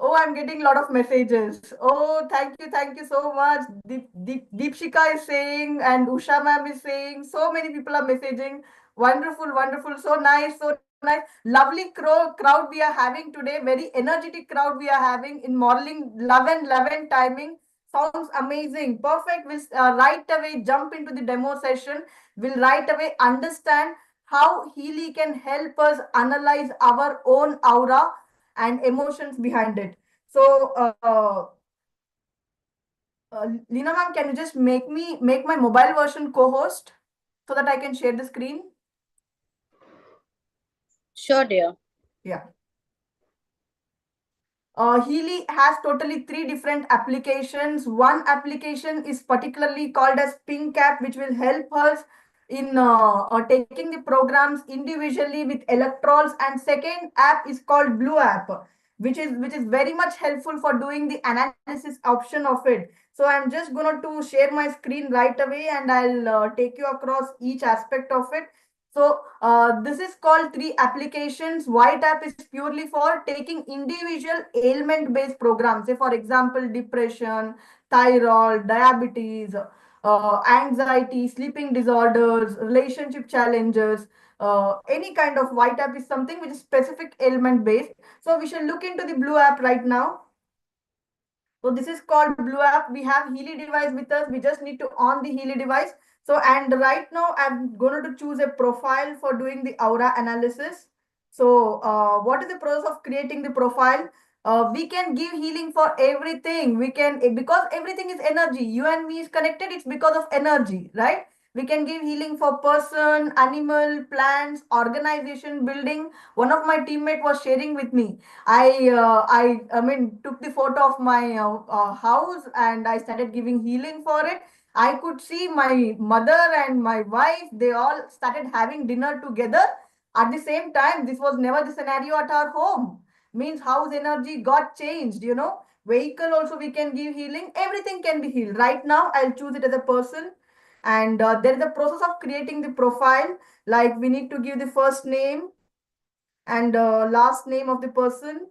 Oh, I'm getting a lot of messages. Oh, thank you so much. Deepshika is saying, and Usha ma'am is saying, so many people are messaging. Wonderful, wonderful. So nice, so nice. Lovely crowd we are having today. Very energetic crowd we are having in morning 11 timing. Sounds amazing. Perfect. We'll right away jump into the demo session. We'll right away understand how Healy can help us analyze our own aura and emotions behind it. So, Leena ma'am, can you just make my mobile version co-host so that I can share the screen? Sure, dear. Yeah. Healy has totally 3 different applications. One application is particularly called as Pink app, which will help us in taking the programs individually with electrodes. And second app is called Blue app, which is very much helpful for doing the analysis option of it. So I'm just going to share my screen right away, and I'll take you across each aspect of it. So this is called 3 applications. White app is purely for taking individual ailment-based programs. Say, for example, depression, thyroid, diabetes, anxiety, sleeping disorders, relationship challenges. Any kind of white app is something which is specific ailment-based. So we shall look into the blue app right now. So this is called Blue app. We have Healy device with us. We just need to on the Healy device. So, and right now I'm going to choose a profile for doing the aura analysis. So what is the process of creating the profile? We can give healing for everything. We can, because everything is energy. You and me is connected. It's because of energy, right? We can give healing for person, animal, plants, organization, building. One of my teammate was sharing with me. I took the photo of my house and I started giving healing for it. I could see my mother and my wife. They all started having dinner together. At the same time, this was never the scenario at our home. Means house energy got changed. Vehicle also we can give healing. Everything can be healed. Right now, I'll choose it as a person. And there is a process of creating the profile. Like we need to give the first name and last name of the person.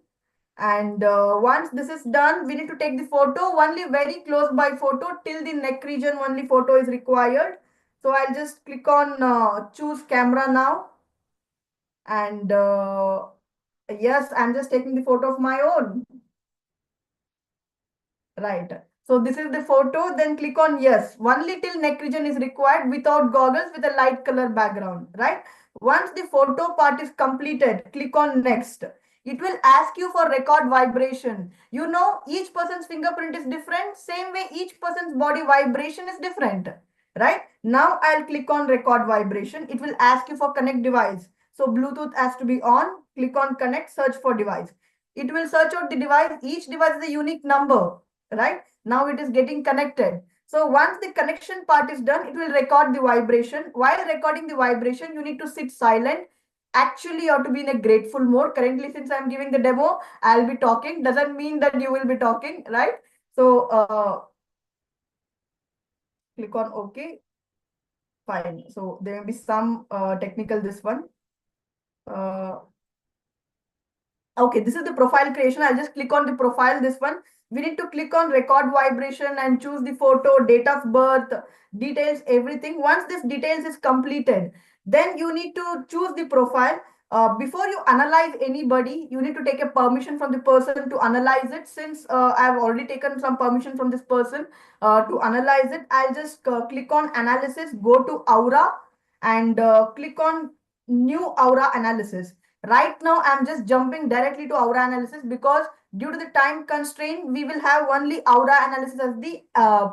And once this is done, we need to take the photo. Only very close by photo till the neck region only photo is required. So I'll just click on choose camera now. And yes, I'm just taking the photo of my own. Right. So this is the photo. Then click on yes. Only till neck region is required without goggles with a light color background. Right. Once the photo part is completed, click on next. It will ask you for record vibration. Each person's fingerprint is different. Same way, each person's body vibration is different. Right. Now I'll click on record vibration. It will ask you for connect device. So Bluetooth has to be on. Click on connect, search for device. It will search out the device. Each device is a unique number. Right now it is getting connected. So once the connection part is done, it will record the vibration. While recording the vibration, you need to sit silent. Actually, you have to be in a grateful mode. Currently, since I'm giving the demo, I'll be talking. Doesn't mean that you will be talking, right? So click on OK. Fine. So there may be some technical this one. Okay, this is the profile creation. I'll just click on the profile, this one. We need to click on record vibration and choose the photo, date of birth, details, everything. Once this details is completed, then you need to choose the profile. Before you analyze anybody, you need to take a permission from the person to analyze it. Since I've already taken some permission from this person to analyze it, I'll just click on analysis, go to aura and click on new aura analysis. Right now, I'm just jumping directly to aura analysis because due to the time constraint, we will have only aura analysis as the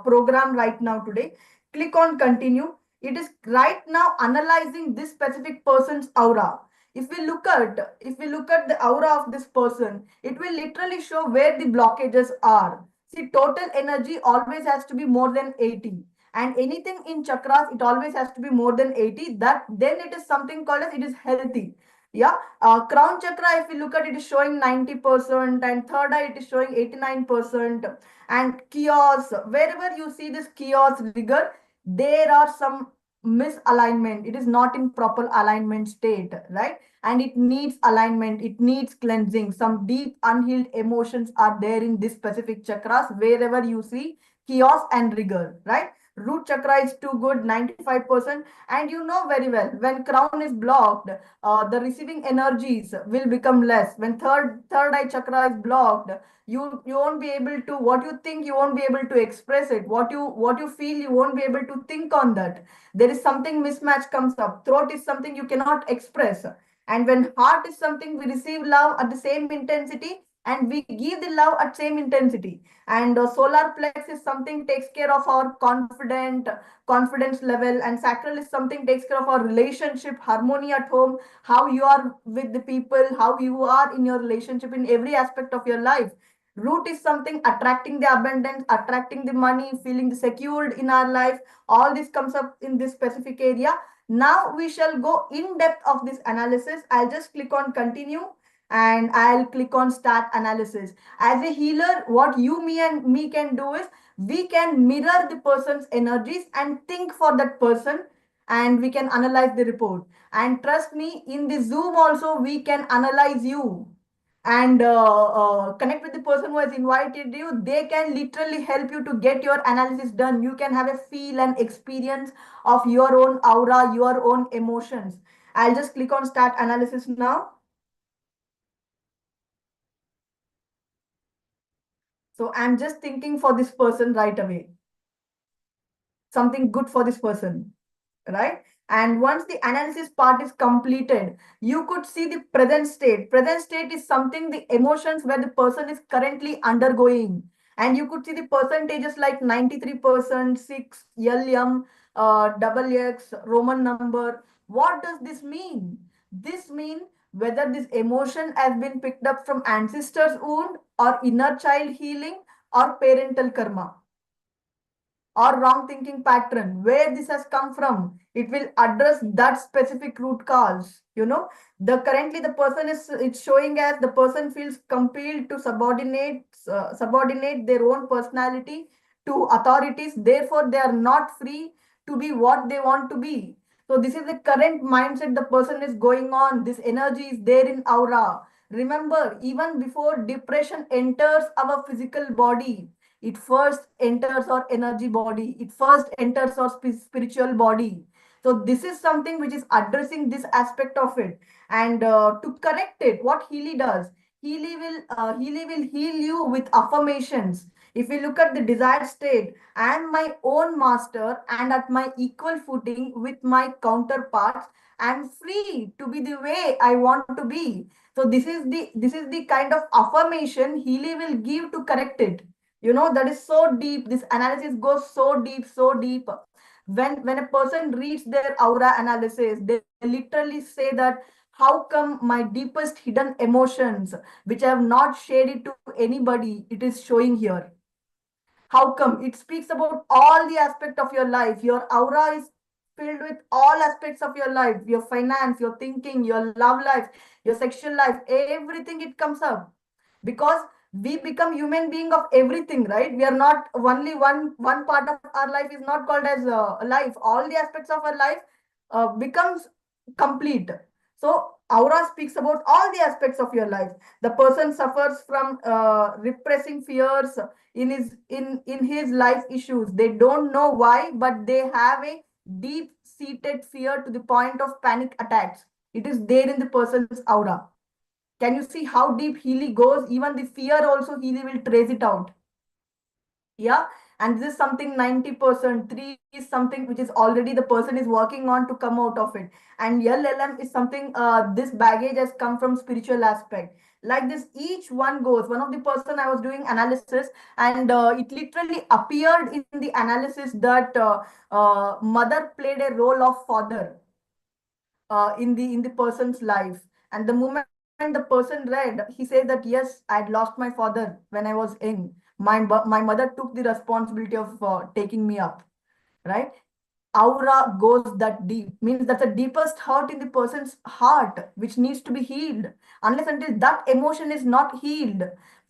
program right now today. Click on continue. It is right now analyzing this specific person's aura. If we look at the aura of this person, it will literally show where the blockages are. See, total energy always has to be more than 80. And anything in chakras, it always has to be more than 80. That then it is something called as it is healthy. Yeah, crown chakra, if we look at it, is showing 90%, and third eye, it is showing 89%. And chaos, wherever you see this chaos rigor, there are some misalignment. It is not in proper alignment state, right? And it needs alignment, it needs cleansing. Some deep unhealed emotions are there in this specific chakras, wherever you see chaos and rigor, right? Root chakra is too good, 95%. And you know very well, when crown is blocked, the receiving energies will become less. When third eye chakra is blocked, you won't be able to, what you think, you won't be able to express it. What you feel, you won't be able to think on that. There is something mismatch comes up. Throat is something you cannot express. And when heart is something, we receive love at the same intensity and we give the love at same intensity. And solar plex is something takes care of our confidence level, and sacral is something takes care of our relationship, harmony at home, how you are with the people, how you are in your relationship in every aspect of your life. Root is something attracting the abundance, attracting the money, feeling secured in our life. All this comes up in this specific area. Now we shall go in depth of this analysis. I'll just click on continue and I'll click on start analysis. As a healer, what you, me and me can do is we can mirror the person's energies and think for that person, and we can analyze the report. And trust me, in the Zoom also, we can analyze you and connect with the person who has invited you. They can literally help you to get your analysis done. You can have a feel and experience of your own aura, your own emotions. I'll just click on start analysis now. So I'm just thinking for this person right away, something good for this person, right? And once the analysis part is completed, you could see the present state. Present state is something, the emotions where the person is currently undergoing. And you could see the percentages like 93%, 6, LM, double X, Roman number. What does this mean? This means whether this emotion has been picked up from ancestors' wound or inner child healing or parental karma or wrong thinking pattern, where this has come from. It will address that specific root cause. The currently the person is, it's showing as the person feels compelled to subordinate their own personality to authorities, therefore they are not free to be what they want to be. So this is the current mindset the person is going on. This energy is there in aura. Remember, even before depression enters our physical body, it first enters our energy body, it first enters our spiritual body. So this is something which is addressing this aspect of it. And to correct it, what Healy does, Healy will heal you with affirmations. If we look at the desired state, I am my own master and at my equal footing with my counterparts. I am free to be the way I want to be. So this is the kind of affirmation Healy will give to correct it. That is so deep. This analysis goes so deep, so deep. When a person reads their aura analysis, they literally say that, how come my deepest hidden emotions, which I have not shared it to anybody, it is showing here? How come? It speaks about all the aspect of your life. Your aura is filled with all aspects of your life, your finance, your thinking, your love life, your sexual life, everything. It comes up because we become human being of everything, right? We are not only one part of our life is not called as a life. All the aspects of our life becomes complete. So aura speaks about all the aspects of your life. The person suffers from repressing fears in his life issues. They don't know why, but they have a deep seated fear to the point of panic attacks. It is there in the person's aura. Can you see how deep Healy goes? Even the fear also Healy will trace it out. Yeah. And this is something 90%. 3 is something which is already the person is working on to come out of it. And LLM is something, this baggage has come from spiritual aspect. Like this, each one goes. One of the person I was doing analysis, and it literally appeared in the analysis that mother played a role of father in the person's life. And the moment the person read, he says that, yes, I had lost my father when I was young. My mother took the responsibility of taking me up, right? Aura goes that deep, means that's the deepest hurt in the person's heart which needs to be healed. Unless until that emotion is not healed,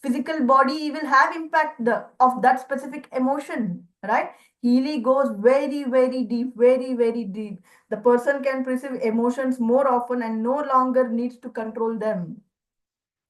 physical body will have impact of that specific emotion, right? Healy goes very, very deep, very, very deep. The person can perceive emotions more often and no longer needs to control them,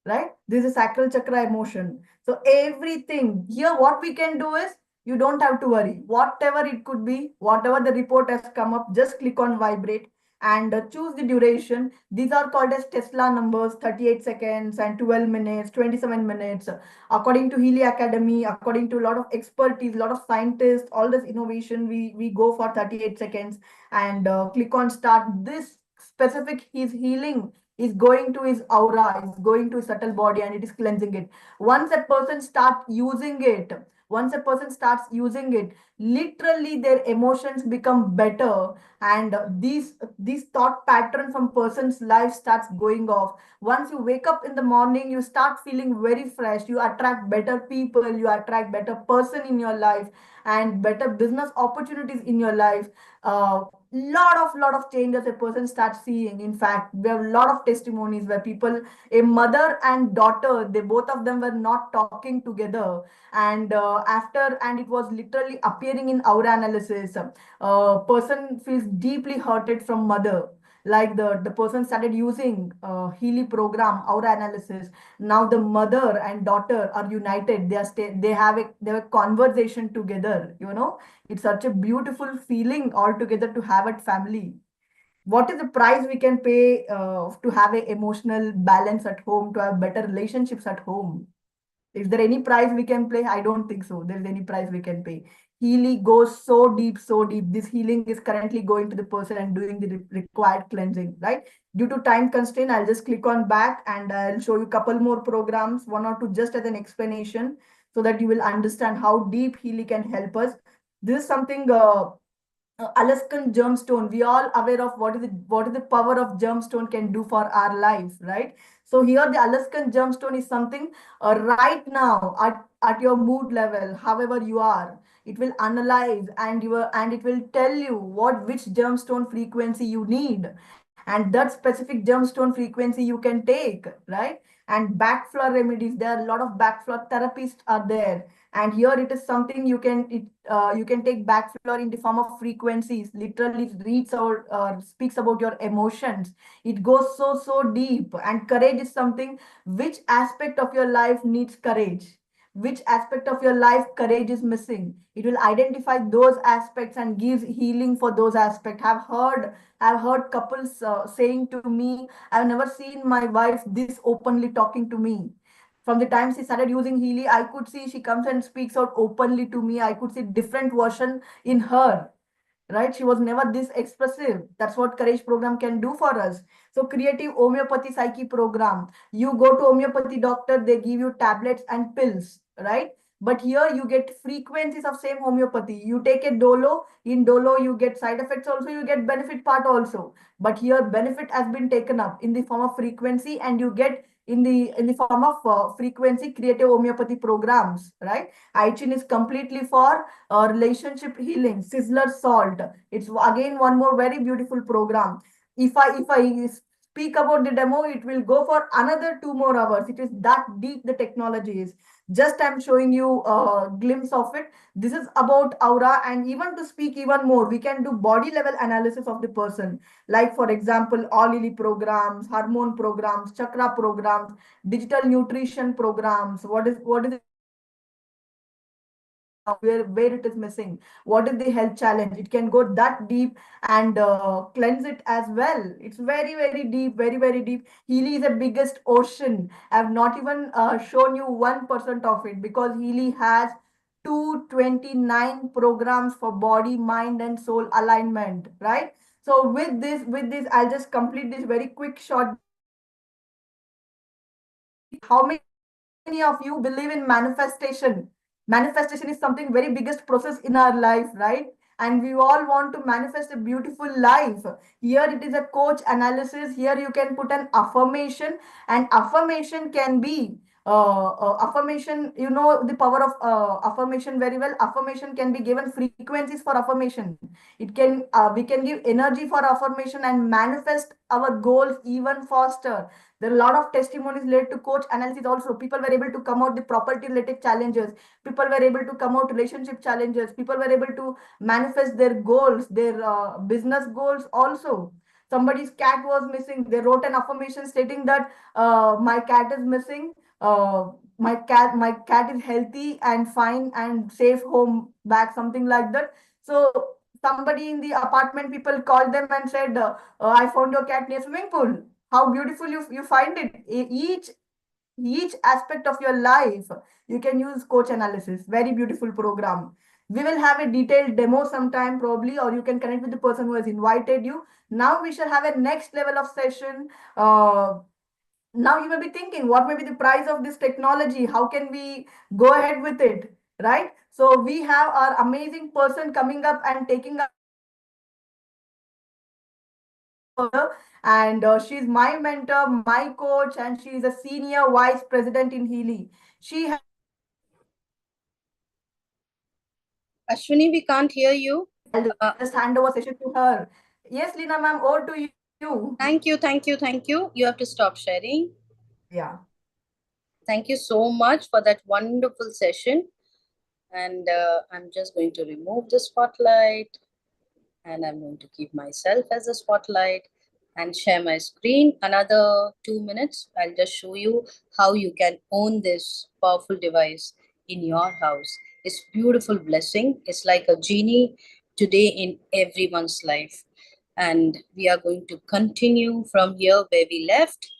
right? This is sacral chakra emotion. So everything here, what we can do is, you don't have to worry. Whatever it could be, whatever the report has come up, just click on vibrate and choose the duration. These are called as Tesla numbers: 38 seconds and 12 minutes, 27 minutes. According to Healy Academy, according to a lot of expertise, a lot of scientists, all this innovation, we go for 38 seconds and click on start. This specific is healing is going to his aura, is going to his subtle body, and it is cleansing it. Once a person starts using it, once a person starts using it, literally their emotions become better, and these thought pattern from person's life starts going off. Once you wake up in the morning, you start feeling very fresh. You attract better people, you attract better person in your life, and better business opportunities in your life. Lot of changes a person starts seeing. In fact, we have a lot of testimonies where people, a mother and daughter, they both of them were not talking together, and and it was literally appearing in aura analysis. Person feels deeply hurted from mother, like the person started using Healy program aura analysis. Now the mother and daughter are united. They have a conversation together. It's such a beautiful feeling altogether to have a family. What is the price we can pay to have a emotional balance at home, to have better relationships at home? Is there any price we can pay? I don't think so. There's any price we can pay. Healy goes so deep, so deep. This healing is currently going to the person and doing the required cleansing, right? Due to time constraint, I'll just click on back and I'll show you a couple more programs, one or two, just as an explanation, so that you will understand how deep Healy can help us. This is something Alaskan gemstone. We all aware of what is the power of gemstone can do for our life, right? So here the Alaskan gemstone is something right now at your mood level, however you are. It will analyze and it will tell you which gemstone frequency you need, and that specific gemstone frequency you can take, right? And backflow remedies. There are a lot of backflow therapists are there, and here it is something you can take backflow in the form of frequencies. Literally it reads or speaks about your emotions. It goes so deep. And courage is something, which aspect of your life needs courage, which aspect of your life courage is missing. It will identify those aspects and gives healing for those aspects. I've heard couples saying to me, I've never seen my wife this openly talking to me. From the time she started using Healy, I could see she comes and speaks out openly to me. I could see different version in her, right? She was never this expressive. That's what courage program can do for us. So creative homeopathy psyche program, you go to homeopathy doctor, they give you tablets and pills, right? But here you get frequencies of same homeopathy. You take a dolo, in dolo you get side effects also, you get benefit part also. But here benefit has been taken up in the form of frequency, and you get in the form of frequency creative homeopathy programs, right? Aichin is completely for relationship healing. Sizzler salt, it's again one more very beautiful program. If I speak about the demo, it will go for another 2 more hours. It is that deep the technology is. Just I'm showing you a glimpse of it. This is about aura. And even to speak even more, we can do body level analysis of the person, like for example all lily programs, hormone programs, chakra programs, digital nutrition programs. What is the where it is missing, what is the health challenge. It can go that deep and cleanse it as well. It's very deep, very deep. Healy is the biggest ocean. I have not even shown you 1% of it, because Healy has 229 programs for body, mind and soul alignment, right? So with this I'll just complete this very quick short. How many of you believe in manifestation? Manifestation is something very biggest process in our life, right? And we all want to manifest a beautiful life. Here it is a coach analysis. Here you can put an affirmation, and affirmation can be affirmation. You know the power of affirmation very well. Affirmation can be given frequencies for affirmation. It can we can give energy for affirmation and manifest our goals even faster. There are a lot of testimonies related to coach analysis also. People were able to come out the property related challenges. People were able to come out relationship challenges. People were able to manifest their goals, their business goals also. Somebody's cat was missing. They wrote an affirmation stating that my cat is missing. My cat is healthy and fine and safe home back, something like that. So somebody in the apartment, people called them and said, I found your cat near swimming pool. How beautiful you find it. Each aspect of your life you can use coach analysis. Very beautiful program. We will have a detailed demo sometime probably, or you can connect with the person who has invited you. Now we shall have a next level of session. Now you may be thinking, what may be the price of this technology? How can we go ahead with it, right? So we have our amazing person coming up and taking up, and she's my mentor, my coach, and she is a senior vice president in Healy. She has Ashwini, we can't hear you. I'll just hand over session to her. Yes, Leena ma'am, over to you. Thank you. You have to stop sharing. Yeah. Thank you so much for that wonderful session. And I'm just going to remove the spotlight, and I'm going to keep myself as a spotlight and share my screen. Another 2 minutes, I'll just show you how you can own this powerful device in your house. It's beautiful blessing. It's like a genie today in everyone's life. And we are going to continue from here where we left.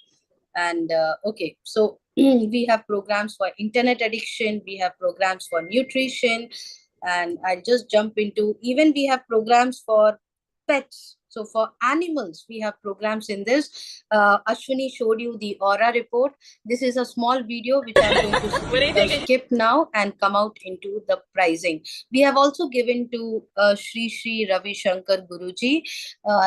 And okay, so we have programs for internet addiction, we have programs for nutrition, and I'll just jump into, even we have programs for pets. So for animals, we have programs in this. Ashwini showed you the aura report. This is a small video which I'm going to skip now and come out into the pricing. We have also given to Sri Ravi Shankar Guruji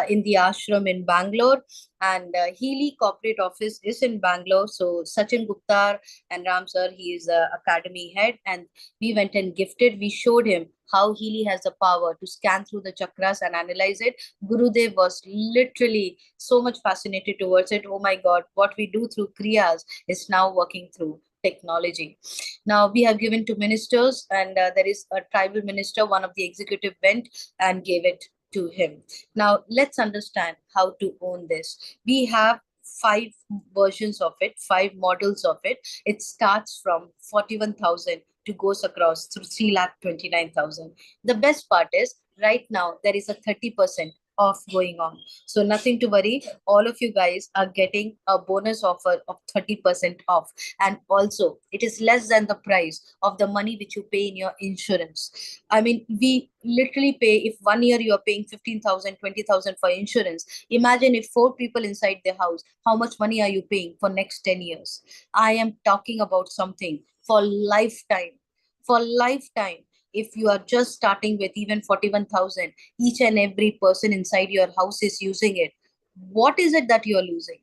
in the ashram in Bangalore, and Healy corporate office is in Bangalore. So Sachin Gupta and Ram sir, he is academy head, and we went and gifted. We showed him how Healy has the power to scan through the chakras and analyze it. Gurudev was literally so much fascinated towards it. Oh my God, what we do through Kriyas is now working through technology. Now we have given to ministers, and there is a tribal minister, one of the executive went and gave it to him. Now let's understand how to own this. We have 5 versions of it, 5 models of it. It starts from 41,000 to goes across through 3,29,000. The best part is right now there is a 30% off going on. So nothing to worry. All of you guys are getting a bonus offer of 30% off. And also it is less than the price of the money which you pay in your insurance. I mean, we literally pay, if 1 year you are paying 15,000, 20,000 for insurance. Imagine if 4 people inside the house, how much money are you paying for next 10 years? I am talking about something for lifetime. For lifetime. If you are just starting with even 41,000, each and every person inside your house is using it. What is it that you're losing?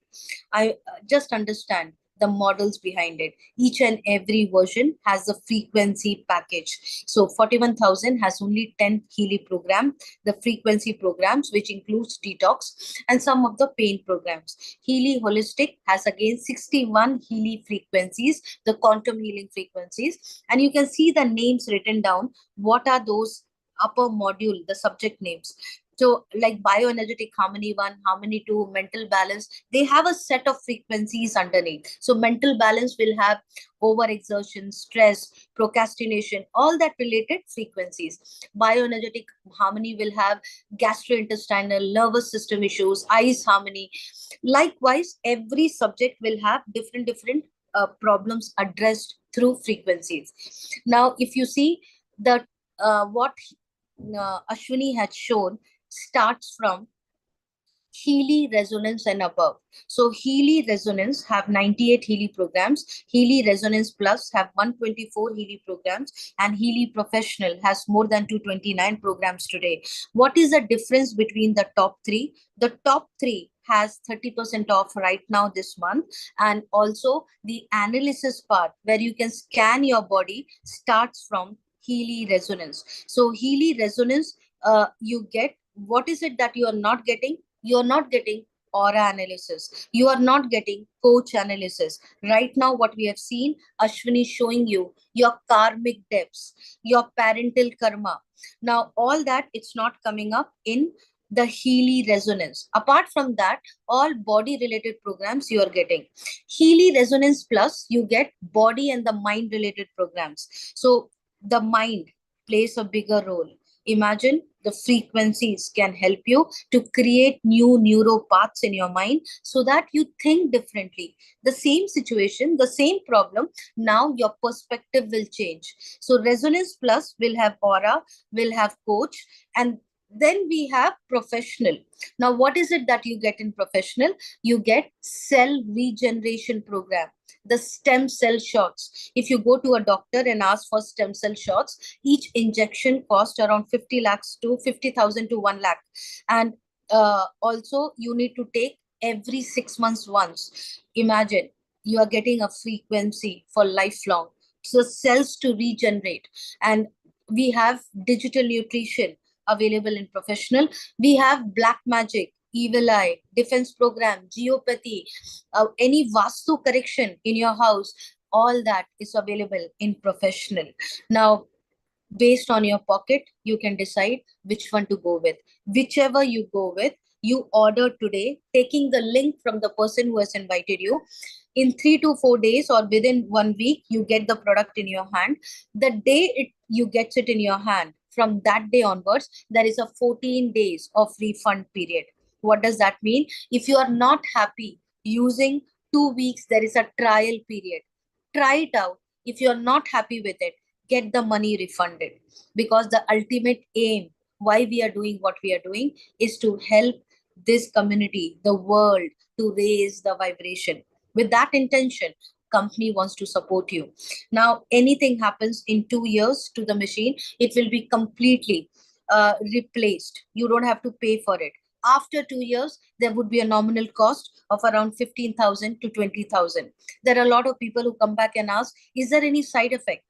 I just understand the models behind it. Each and every version has a frequency package. So 41,000 has only 10 Healy program, the frequency programs, which includes detox and some of the pain programs. Healy Holistic has again 61 Healy frequencies, the quantum healing frequencies. And you can see the names written down. What are those upper module, the subject names? So like bioenergetic harmony 1, harmony 2, mental balance, they have a set of frequencies underneath. So mental balance will have overexertion, stress, procrastination, all that related frequencies. Bioenergetic harmony will have gastrointestinal, nervous system issues, eyes harmony. Likewise, every subject will have different problems addressed through frequencies. Now, if you see the what Ashwini had shown starts from Healy Resonance and above. So Healy Resonance have 98 Healy programs. Healy Resonance Plus have 124 Healy programs, and Healy Professional has more than 229 programs today. What is the difference between the top 3? The top 3 has 30% off right now this month, and also the analysis part where you can scan your body starts from Healy Resonance. So Healy Resonance, you get, what is it that you are not getting? You are not getting aura analysis. You are not getting coach analysis. Right now, what we have seen, Ashwini showing you your karmic depths, your parental karma. Now, all that, it's not coming up in the Healy Resonance. Apart from that, all body related programs you are getting. Healy Resonance Plus, you get body and the mind related programs. So the mind plays a bigger role. Imagine the frequencies can help you to create new neural paths in your mind so that you think differently. The same situation, the same problem, now your perspective will change. So Resonance Plus will have aura, will have coach, and then we have professional. Now, what is it that you get in professional? You get cell regeneration program, the stem cell shots. If you go to a doctor and ask for stem cell shots, each injection costs around 50 lakhs to 50,000 to 1 lakh. And also you need to take every 6 months once. Imagine you are getting a frequency for lifelong. So cells to regenerate. And we have digital nutrition available in professional. We have black magic, evil eye, defense program, geopathy, any vastu correction in your house, all that is available in professional. Now, based on your pocket, you can decide which one to go with. Whichever you go with, you order today, taking the link from the person who has invited you. In 3 to 4 days or within 1 week, you get the product in your hand. The day you get it in your hand, from that day onwards, there is a 14 days of refund period. What does that mean? If you are not happy using 2 weeks, there is a trial period. Try it out. If you are not happy with it, get the money refunded. Because the ultimate aim, why we are doing what we are doing, is to help this community, the world, to raise the vibration. With that intention, company wants to support you. Now, anything happens in 2 years to the machine, it will be completely replaced. You don't have to pay for it. After 2 years, there would be a nominal cost of around 15,000 to 20,000. There are a lot of people who come back and ask, is there any side effect?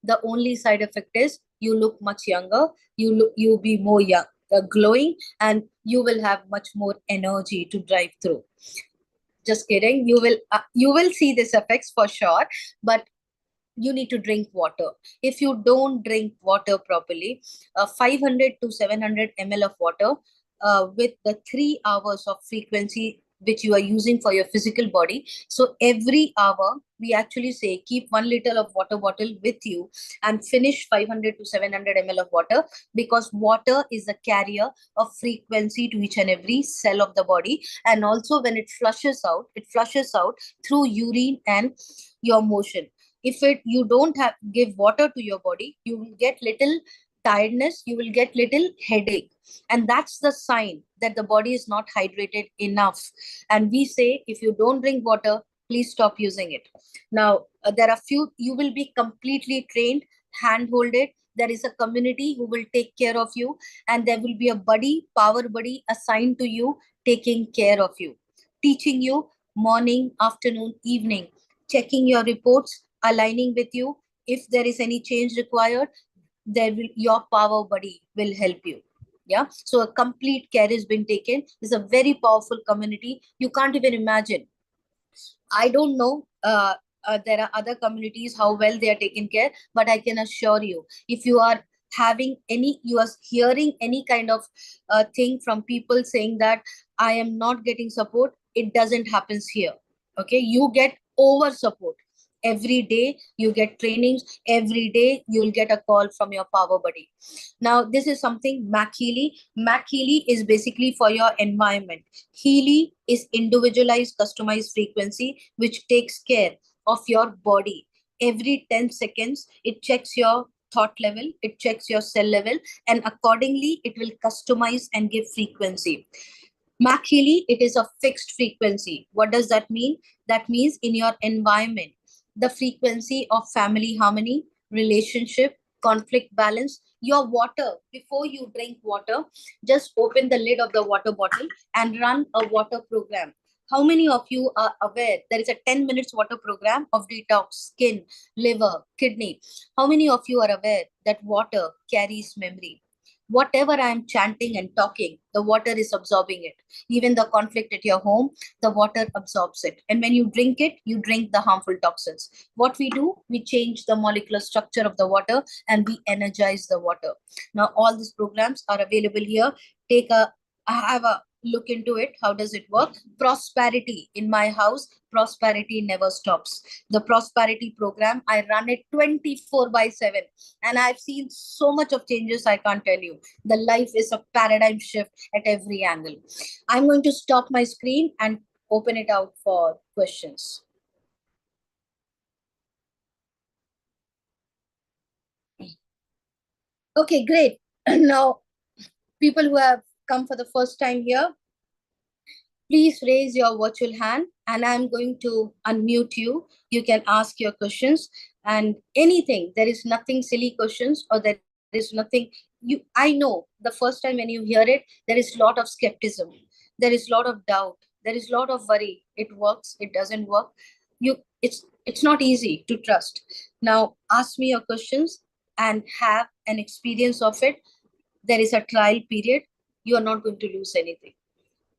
The only side effect is you look much younger, you be more young, glowing, and you will have much more energy to drive through. Just kidding. You will see this effects for sure, but you need to drink water. If you don't drink water properly, 500 to 700 ml of water with the 3 hours of frequency which you are using for your physical body. So every hour, we actually say keep 1 liter of water bottle with you and finish 500 to 700 ml of water, because water is a carrier of frequency to each and every cell of the body. And also when it flushes out through urine and your motion. If you don't give water to your body, you will get little tiredness, you will get little headache, and that's the sign that the body is not hydrated enough. And we say, if you don't drink water, please stop using it. Now, there are few, you will be completely trained, hand-holded. There is a community who will take care of you, and there will be a power buddy assigned to you, taking care of you, teaching you morning, afternoon, evening, checking your reports, aligning with you. If there is any change required, your power buddy will help you. Yeah, so a complete care is being taken. It's a very powerful community. You can't even imagine. I don't know. There are other communities how well they are taken care, but I can assure you, if you are you are hearing any kind of thing from people saying that I am not getting support, it doesn't happens here. Okay, you get over support. Every day you get trainings, every day you'll get a call from your power buddy. Now, this is something Healy is basically for your environment. Healy is individualized, customized frequency, which takes care of your body. Every 10 seconds, it checks your thought level, it checks your cell level, and accordingly, it will customize and give frequency. Healy, it is a fixed frequency. What does that mean? That means in your environment, the frequency of family harmony, relationship, conflict balance, your water. Before you drink water, just open the lid of the water bottle and run a water program. How many of you are aware there is a 10 minutes water program of detox, skin, liver, kidney? How many of you are aware that water carries memory? Whatever I am chanting and talking, the water is absorbing it. Even the conflict at your home, the water absorbs it. And when you drink it, you drink the harmful toxins. What we do, we change the molecular structure of the water and we energize the water. Now, all these programs are available here. Have a look into it. How does it work? Prosperity in my house, prosperity never stops. The prosperity program, I run it 24/7, and I've seen so much of changes I can't tell you. The life is a paradigm shift at every angle. I'm going to stop my screen and open it out for questions. Okay, great. Now, people who have come for the first time here, please raise your virtual hand and I'm going to unmute you. You can ask your questions and anything. There is nothing silly questions or there is nothing I know the first time when you hear it, there is a lot of skepticism. There is a lot of doubt. There is a lot of worry. It works, it doesn't work. It's not easy to trust. Now ask me your questions and have an experience of it. There is a trial period. You are not going to lose anything.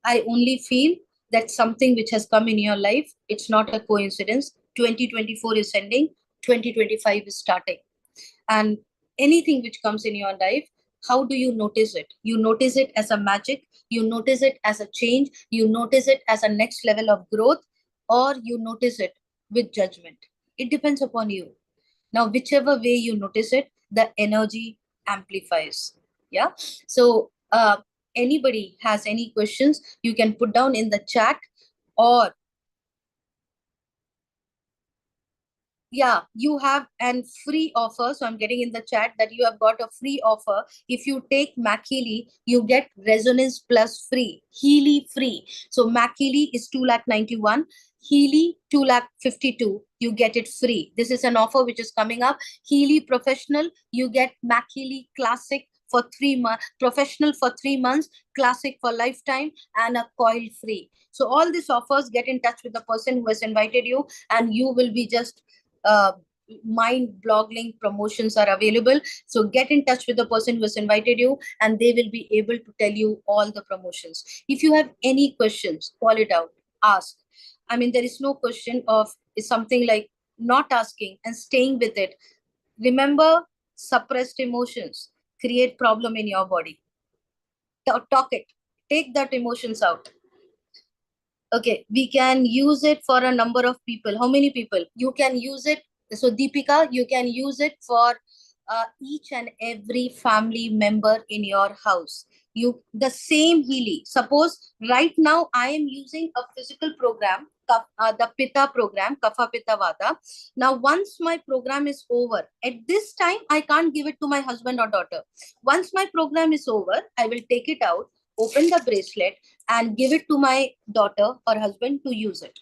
I only feel that something which has come in your life, it's not a coincidence. 2024 is ending, 2025 is starting. And anything which comes in your life, how do you notice it? You notice it as a magic, you notice it as a change, you notice it as a next level of growth, or you notice it with judgment. It depends upon you. Now, whichever way you notice it, the energy amplifies. Yeah. So, anybody has any questions, you can put down in the chat or Yeah, you have an free offer. So I'm getting in the chat that you have got a free offer. If you take Mac Healy, you get Resonance Plus free, Healy free. So Mac Healy is 2,91,000, Healy 2,52,000. You get it free. This is an offer which is coming up. Healy Professional, you get Mac Healy Classic for 3 months, Professional for 3 months, Classic for lifetime, and a coil free. So all these offers, get in touch with the person who has invited you, and you will be just uh, mind-boggling promotions are available. So get in touch with the person who has invited you, and they will be able to tell you all the promotions. If you have any questions, call it out, ask. I mean, there is no question of something like not asking and staying with it. Remember, suppressed emotions create problem in your body. Talk it, take that emotions out. Okay, we can use it for a number of people. How many people? You can use it. So Deepika, you can use it for each and every family member in your house. You the same Healy. Suppose right now I am using a physical program, the Pitta program, Kapha Pitta Vata. Now, once my program is over, at this time I can't give it to my husband or daughter. Once my program is over, I will take it out, open the bracelet, and give it to my daughter or husband to use it.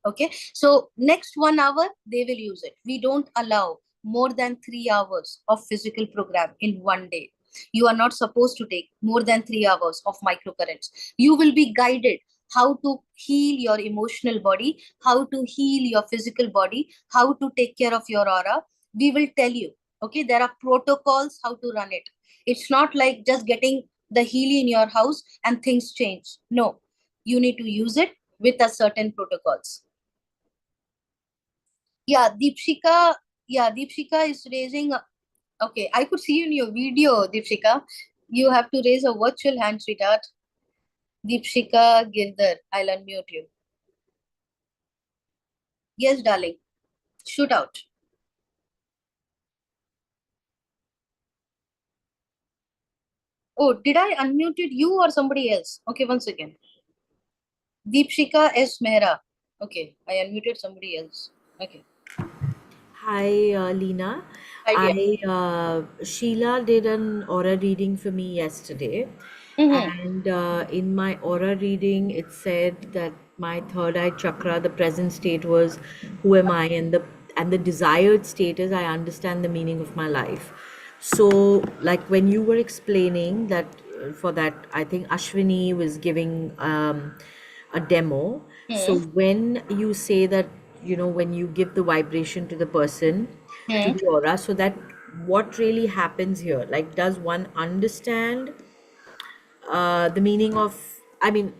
Okay, so next 1 hour they will use it. We don't allow more than 3 hours of physical program in one day. You are not supposed to take more than 3 hours of microcurrents. You will be guided how to heal your emotional body, how to heal your physical body, how to take care of your aura. We will tell you. Okay, there are protocols how to run it. It's not like just getting the Healy in your house and things change. No, you need to use it with a certain protocols. Yeah, Deepshika. Yeah, Deepshika is raising. Okay, I could see you in your video, Deepshika. You have to raise a virtual hand, sweetheart. Deepshika Girdar, I'll unmute you. Yes, darling. Shoot out. Oh, did I unmuted you or somebody else? Okay, once again. Deepshika S. Mehra. Okay, I unmuted somebody else. Okay. Hi, Leena. Hi, dear. Sheila did an aura reading for me yesterday, Mm-hmm. and in my aura reading, it said that my third eye chakra, the present state was who am I, and the desired state is I understand the meaning of my life. So, like when you were explaining that for that, I think Ashwini was giving a demo. So Hmm. when you say that, when you give the vibration to the person, to Hmm. the aura, so that what really happens here? Like, does one understand the meaning of, I mean,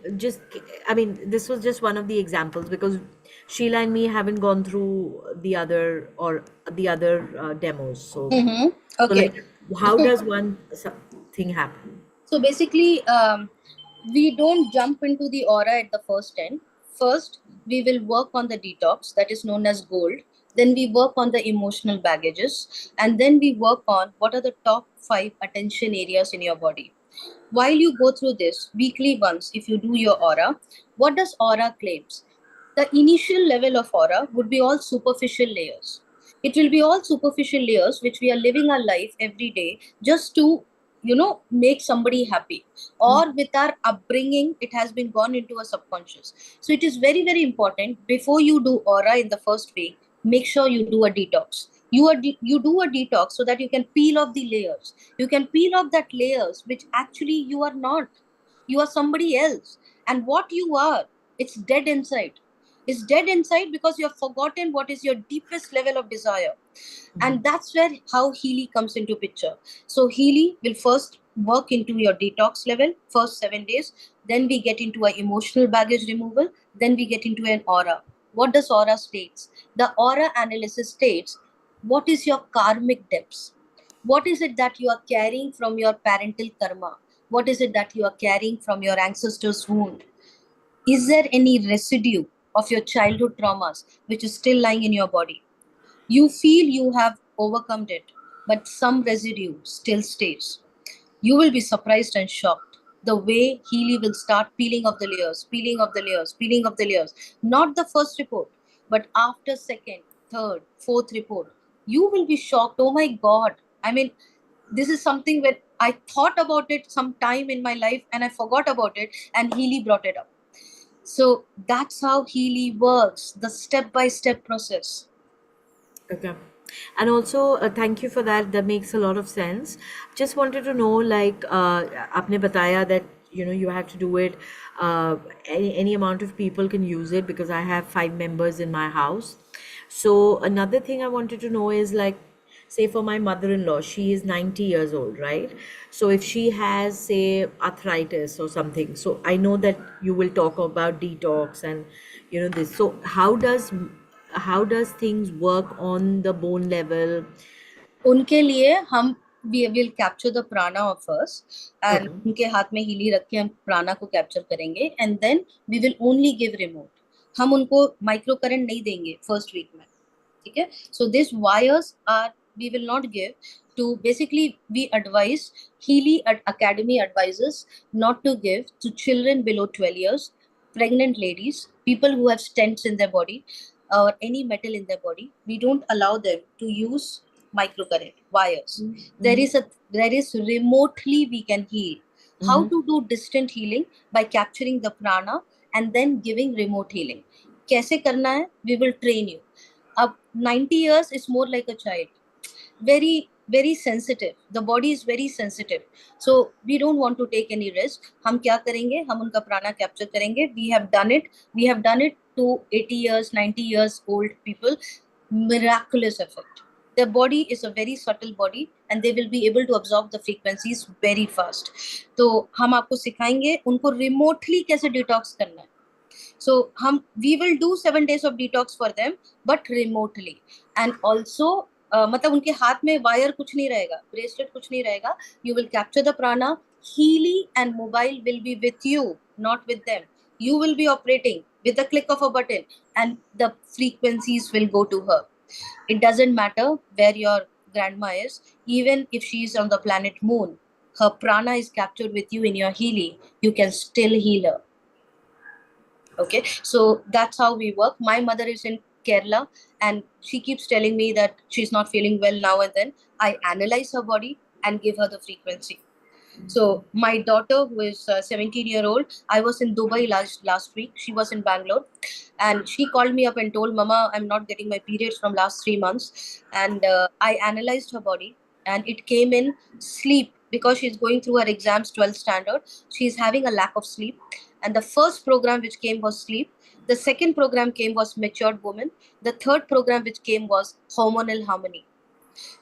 this was just one of the examples because Sheila and me haven't gone through the other demos. Mm-hmm. So Okay. like, how does one thing happen? So basically, we don't jump into the aura at the first end. First, we will work on the detox, that is known as gold. Then we work on the emotional baggages. And then we work on what are the top 5 attention areas in your body. While you go through this weekly once, if you do your aura, what does aura claims? The initial level of aura would be all superficial layers. It will be all superficial layers which we are living our life every day just to, make somebody happy. Or with our upbringing, it has been gone into a subconscious. So it is very, very important before you do aura in the first week, make sure you do a detox. You do a detox so that you can peel off the layers. You can peel off that layers which actually you are not. You are somebody else. And what you are, it's dead inside. It's dead inside because you have forgotten what is your deepest level of desire. And that's where how Healy comes into picture. So Healy will first work into your detox level, first 7 days. Then we get into an emotional baggage removal. Then we get into an aura. What does aura states? The aura analysis states what is your karmic depths? What is it that you are carrying from your parental karma? What is it that you are carrying from your ancestors' wound? Is there any residue of your childhood traumas which is still lying in your body? You feel you have overcome it, but some residue still stays. You will be surprised and shocked the way Healy will start peeling off the layers, peeling off the layers, peeling off the layers. Not the first report, but after second, third, fourth report, you will be shocked. Oh my God. I mean, this is something that I thought about it some time in my life and I forgot about it, and Healy brought it up. So that's how Healy works, the step-by-step process. Okay. And also, thank you for that. That makes a lot of sense. Just wanted to know, like, आपने बताया that you have to do it. Any amount of people can use it because I have 5 members in my house. So another thing I wanted to know is like, say for my mother-in-law, she is 90 years old, right? So if she has, say, arthritis or something, so I know that you will talk about detox and this. So how does things work on the bone level? उनके लिए हम we will capture the prana of us, and Okay. उनके हाथ में Healy रख के हम प्राणा को कैप्चर करेंगे, and then we will only give remote. हम उनको माइक्रो करंट नहीं देंगे फर्स्ट वीक में, ठीक है? So these wires are we will not give to, basically we advise, Healy Academy advises not to give to children below 12 years, pregnant ladies, people who have stents in their body or any metal in their body. We don't allow them to use microcurrent wires. There is remotely we can heal. How to do distant healing? By capturing the prana and then giving remote healing. कैसे करना है? We will train you. Up 90 years is more like a child, very sensitive. The body is very sensitive, so we don't want to take any risk. हम क्या करेंगे? हम उनका प्राणा capture करेंगे. We have done it to 80 years 90 years old people. Miraculous effect. Their body is a very subtle body and they will be able to absorb the frequencies very fast. तो हम आपको सिखाएंगे उनको remotely कैसे detox करना है. So we will do 7 days of detox for them, but remotely. And also मतलब उनके हाथ में वायर कुछ नहीं रहेगा, ब्रेसलेट कुछ नहीं रहेगा. You will capture the prana. Healy and mobile will be with you, not with them. You will be operating with the click of a button and the frequencies will go to her. It doesn't matter where your grandma is, even if she is on the planet moon, her prana is captured with you in your Healy. You can still heal her. Okay, so that's how we work. My mother is in Kerala and she keeps telling me that she's not feeling well now and then. I analyze her body and give her the frequency. So my daughter, who is 17-year-old, I was in Dubai last week. She was in Bangalore and she called me up and told, Mama, I'm not getting my periods from last 3 months. And I analyzed her body and it came in sleep, because she's going through her exams, 12th standard. She's having a lack of sleep. And the first program which came was sleep. The second program came was matured woman. The third program which came was hormonal harmony.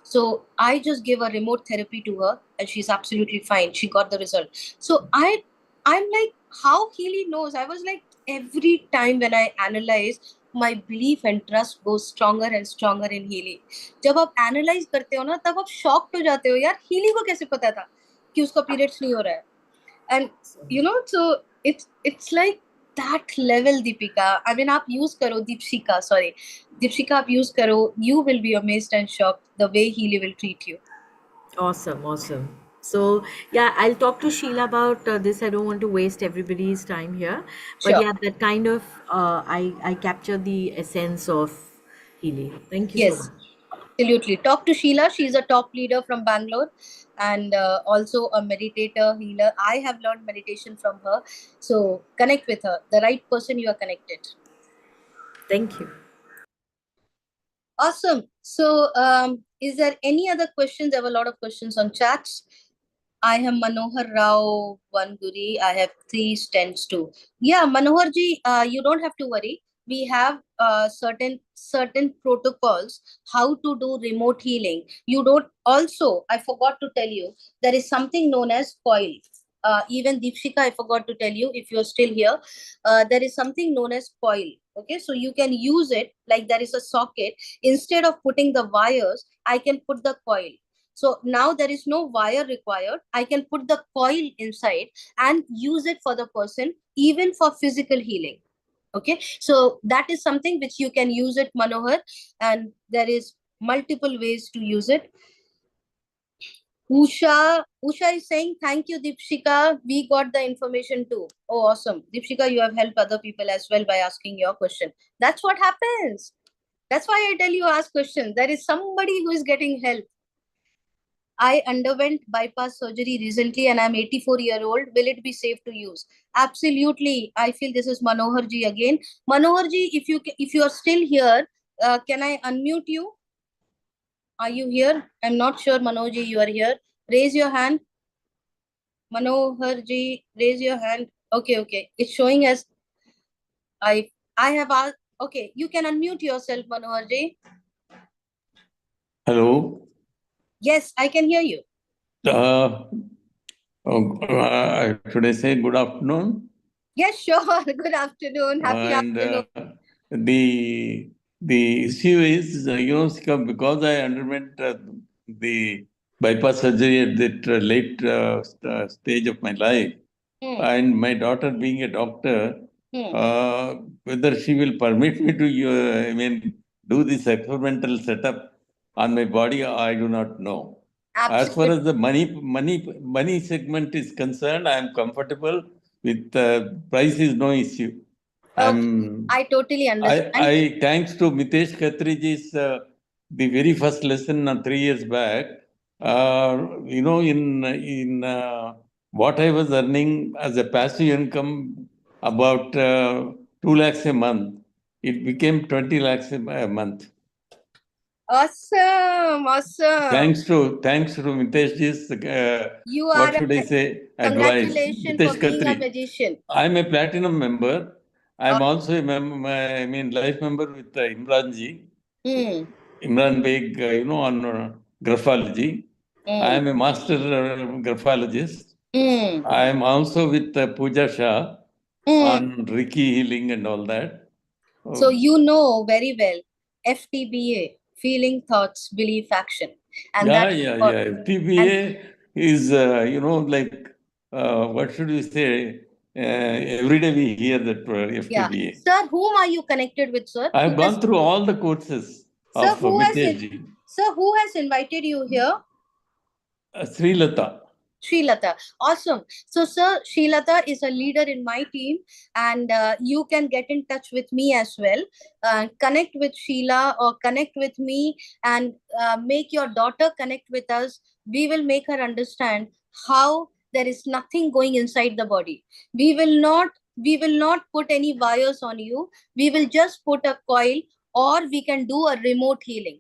So I just gave a remote therapy to her and she's absolutely fine. She got the result. So I'm like, how Healy knows? I was like, every time when I analyze, my belief and trust goes stronger and stronger in Healy. जब आप analyze करते हो ना, तब आप shocked हो जाते हो, यार Healy को कैसे पता था कि उसका periods नहीं हो रहा है? And so it's like that level, Deepika. I mean, आप use करो, Deepshika आप use करो, you will be amazed and shocked the way Healy will treat you. Awesome. So yeah, I'll talk to Sheila about this. I don't want to waste everybody's time here, but Sure. yeah, that kind of I capture the essence of Healy. Thank you so Yes, much. absolutely. Talk to Sheila. She's a top leader from Bangalore and also a meditator, healer. I have learned meditation from her. So connect with her. The right person, you are connected. Thank you. Awesome. So is there any other questions? There were a lot of questions on chats. I have Manohar Rao Vanduri. I have 3 stents too. Yeah, Manohar ji, you don't have to worry. We have certain protocols how to do remote healing. You don't. Also, I forgot to tell you, there is something known as coil. Even Deepshika, I forgot to tell you, if you're still here, there is something known as coil. Okay, so you can use it like there is a socket. Instead of putting the wires, I can put the coil. So now there is no wire required. I can put the coil inside and use it for the person, even for physical healing. Okay, so that is something which you can use it, Manohar, and there is multiple ways to use it. Usha is saying, thank you, Deepshika. We got the information too. Oh, awesome. Deepshika, you have helped other people as well by asking your question. That's what happens. That's why I tell you, ask questions. There is somebody who is getting help. I underwent bypass surgery recently and I'm 84-year-old. Will it be safe to use? Absolutely. I feel this is Manohar ji again. Manohar ji, if you are still here, can I unmute you? Are you here? I'm not sure, Manohar ji, you are here. Raise your hand. Manohar ji, raise your hand. Okay. It's showing as I have asked. Okay, you can unmute yourself, Manohar ji. Hello. Yes, I can hear you. Should I say good afternoon? Yes, sure. Good afternoon. Happy And afternoon. the issue is, because I underwent the bypass surgery at that late stage of my life, and my daughter being a doctor, whether she will permit me to, do this experimental setup on my body, I do not know. As far as the money segment is concerned, I am comfortable with price is no issue. I totally understand. I thanks to Mitesh Khatriji's the very first lesson 3 years back. In what I was earning as a passive income about 2 lakhs a month, it became 20 lakhs a month. Awesome. Thanks to Miteshji's You what are should I say advice. congratulations Mitesh for being a Khatri. magician. I'm a platinum member. I'm also a life member with Imran ji. Imran Beg, on graphology. I am a master graphologist. I am also with Pooja Shah on Reiki healing and all that. So you know very well FTBA, feeling, thoughts, belief, action. And Yeah. FTBA is, what should we say? Every day we hear that FTBA. Yeah. Sir, whom are you connected with, sir? I have gone through all the courses of Mitesh ji. Sir, who has invited you here? Sri Lata. Srilata. Awesome. So, sir, Srilata is a leader in my team, and you can get in touch with me as well. Connect with Sheila or connect with me, and make your daughter connect with us. We will make her understand how there is nothing going inside the body. We will not put any wires on you. We will just put a coil, or we can do a remote healing.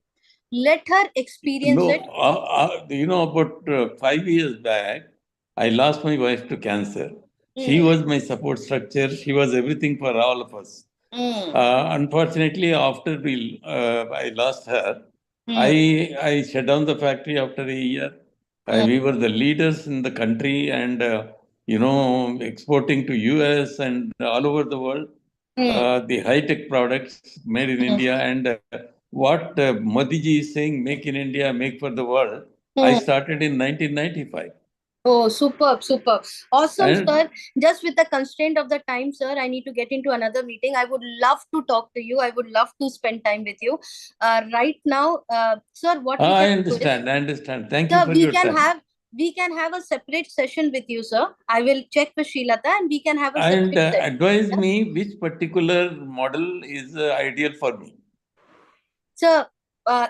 Let her experience it. About 5 years back, I lost my wife to cancer. She was my support structure. She was everything for all of us. Unfortunately, after I lost her, I shut down the factory after a year. We were the leaders in the country and, exporting to US and all over the world. The high-tech products made in India and what Modi ji is saying, make in India, make for the world. I started in 1995. Oh, superb. Awesome, sir. Just with the constraint of the time, sir, I need to get into another meeting. I would love to talk to you. I would love to spend time with you. Right now, sir, what we I can understand. Thank sir, you for your time. We can have a separate session with you, sir. I will check with Srilata and we can have a And separate session. advise me which particular model is ideal for me. Sir,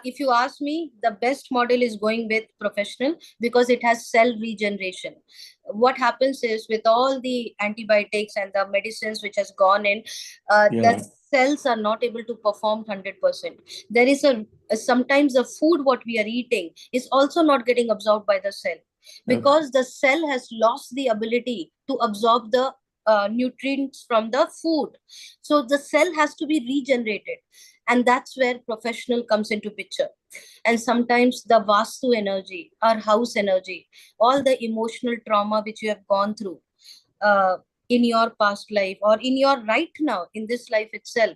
if you ask me, the best model is going with professional because it has cell regeneration. What happens is with all the antibiotics and the medicines which has gone in, the cells are not able to perform 100%. There is sometimes the food what we are eating is also not getting absorbed by the cell because the cell has lost the ability to absorb the nutrients from the food. So the cell has to be regenerated. And that's where professional comes into picture. And sometimes the vastu energy, our house energy, all the emotional trauma which you have gone through in your past life or in your right now, in this life itself,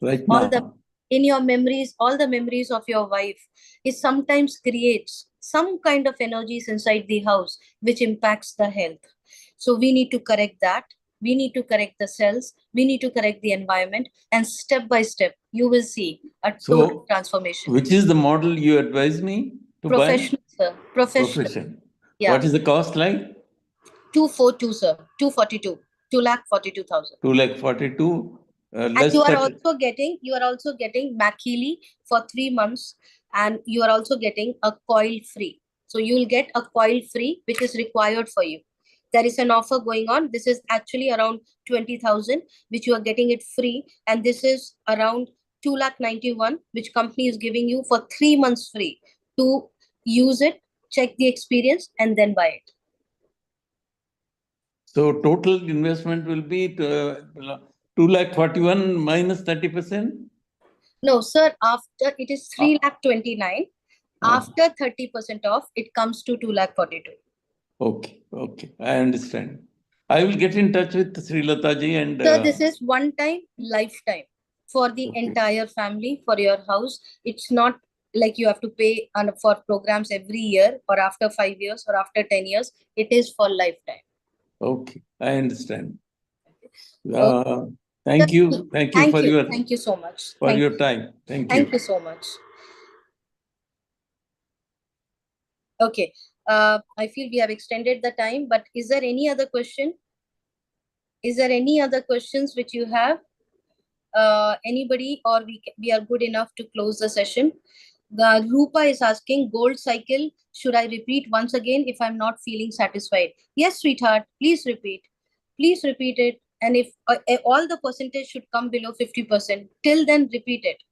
in your memories, all the memories of your wife, it sometimes creates some kind of energies inside the house which impacts the health. So we need to correct that. We need to correct the cells. We need to correct the environment. And step by step, you will see a total transformation. Which is the model you advise me to buy? Sir. Professional. Yeah. What is the cost like? 242, sir. 242. 2,42,000. 2,42,000. And less you are that- also getting Healy for 3 months, and you are also getting a coil free. So you will get a coil free, which is required for you. There is an offer going on. This is actually around 20,000, which you are getting it free, and this is around 291, which company is giving you for 3 months free to use it, check the experience, and then buy it. So total investment will be 2,41,000 minus 30%? No, sir, after it is 3,29,000. Ah. After 30% off, it comes to 2,42,000. Okay, I understand. I will get in touch with Sri Lataji and... So this is one time, lifetime for the Okay. entire family, for your house. It's not like you have to pay for programs every year or after 5 years or after 10 years. It is for lifetime. Okay, I understand. Okay. Thank you. Thank you for your Thank you so much. for your time. Thank you. Thank you so much. Okay. I feel we have extended the time, but is there any other question? Is there any other questions which you have? Anybody, or we are good enough to close the session? The Rupa is asking, gold cycle, should I repeat once again if I'm not feeling satisfied? Yes, sweetheart, please repeat. Please repeat it. And if all the percentage should come below 50%, till then repeat it.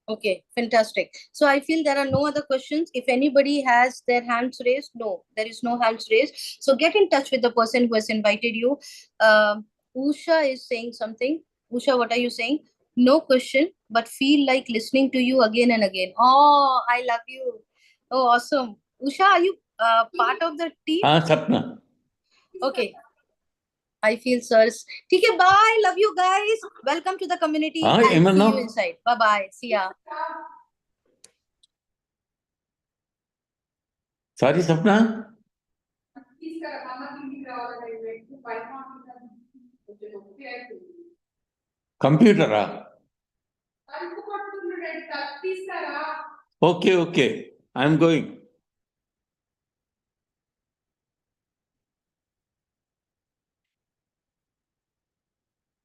Okay, fantastic. So I feel there are no other questions. If anybody has their hands raised, no, there is no hands raised. So get in touch with the person who has invited you. Usha is saying something. Usha, what are you saying? No question, but feel like listening to you again and again. Oh, I love you. Oh, awesome. Usha, are you part of the team? Sapna. Okay. I feel, sirs. Okay, bye. Love you guys. Welcome to the community. I'll see you inside. Bye-bye. See ya. Sorry, Sapna? Computer? Okay. I'm going.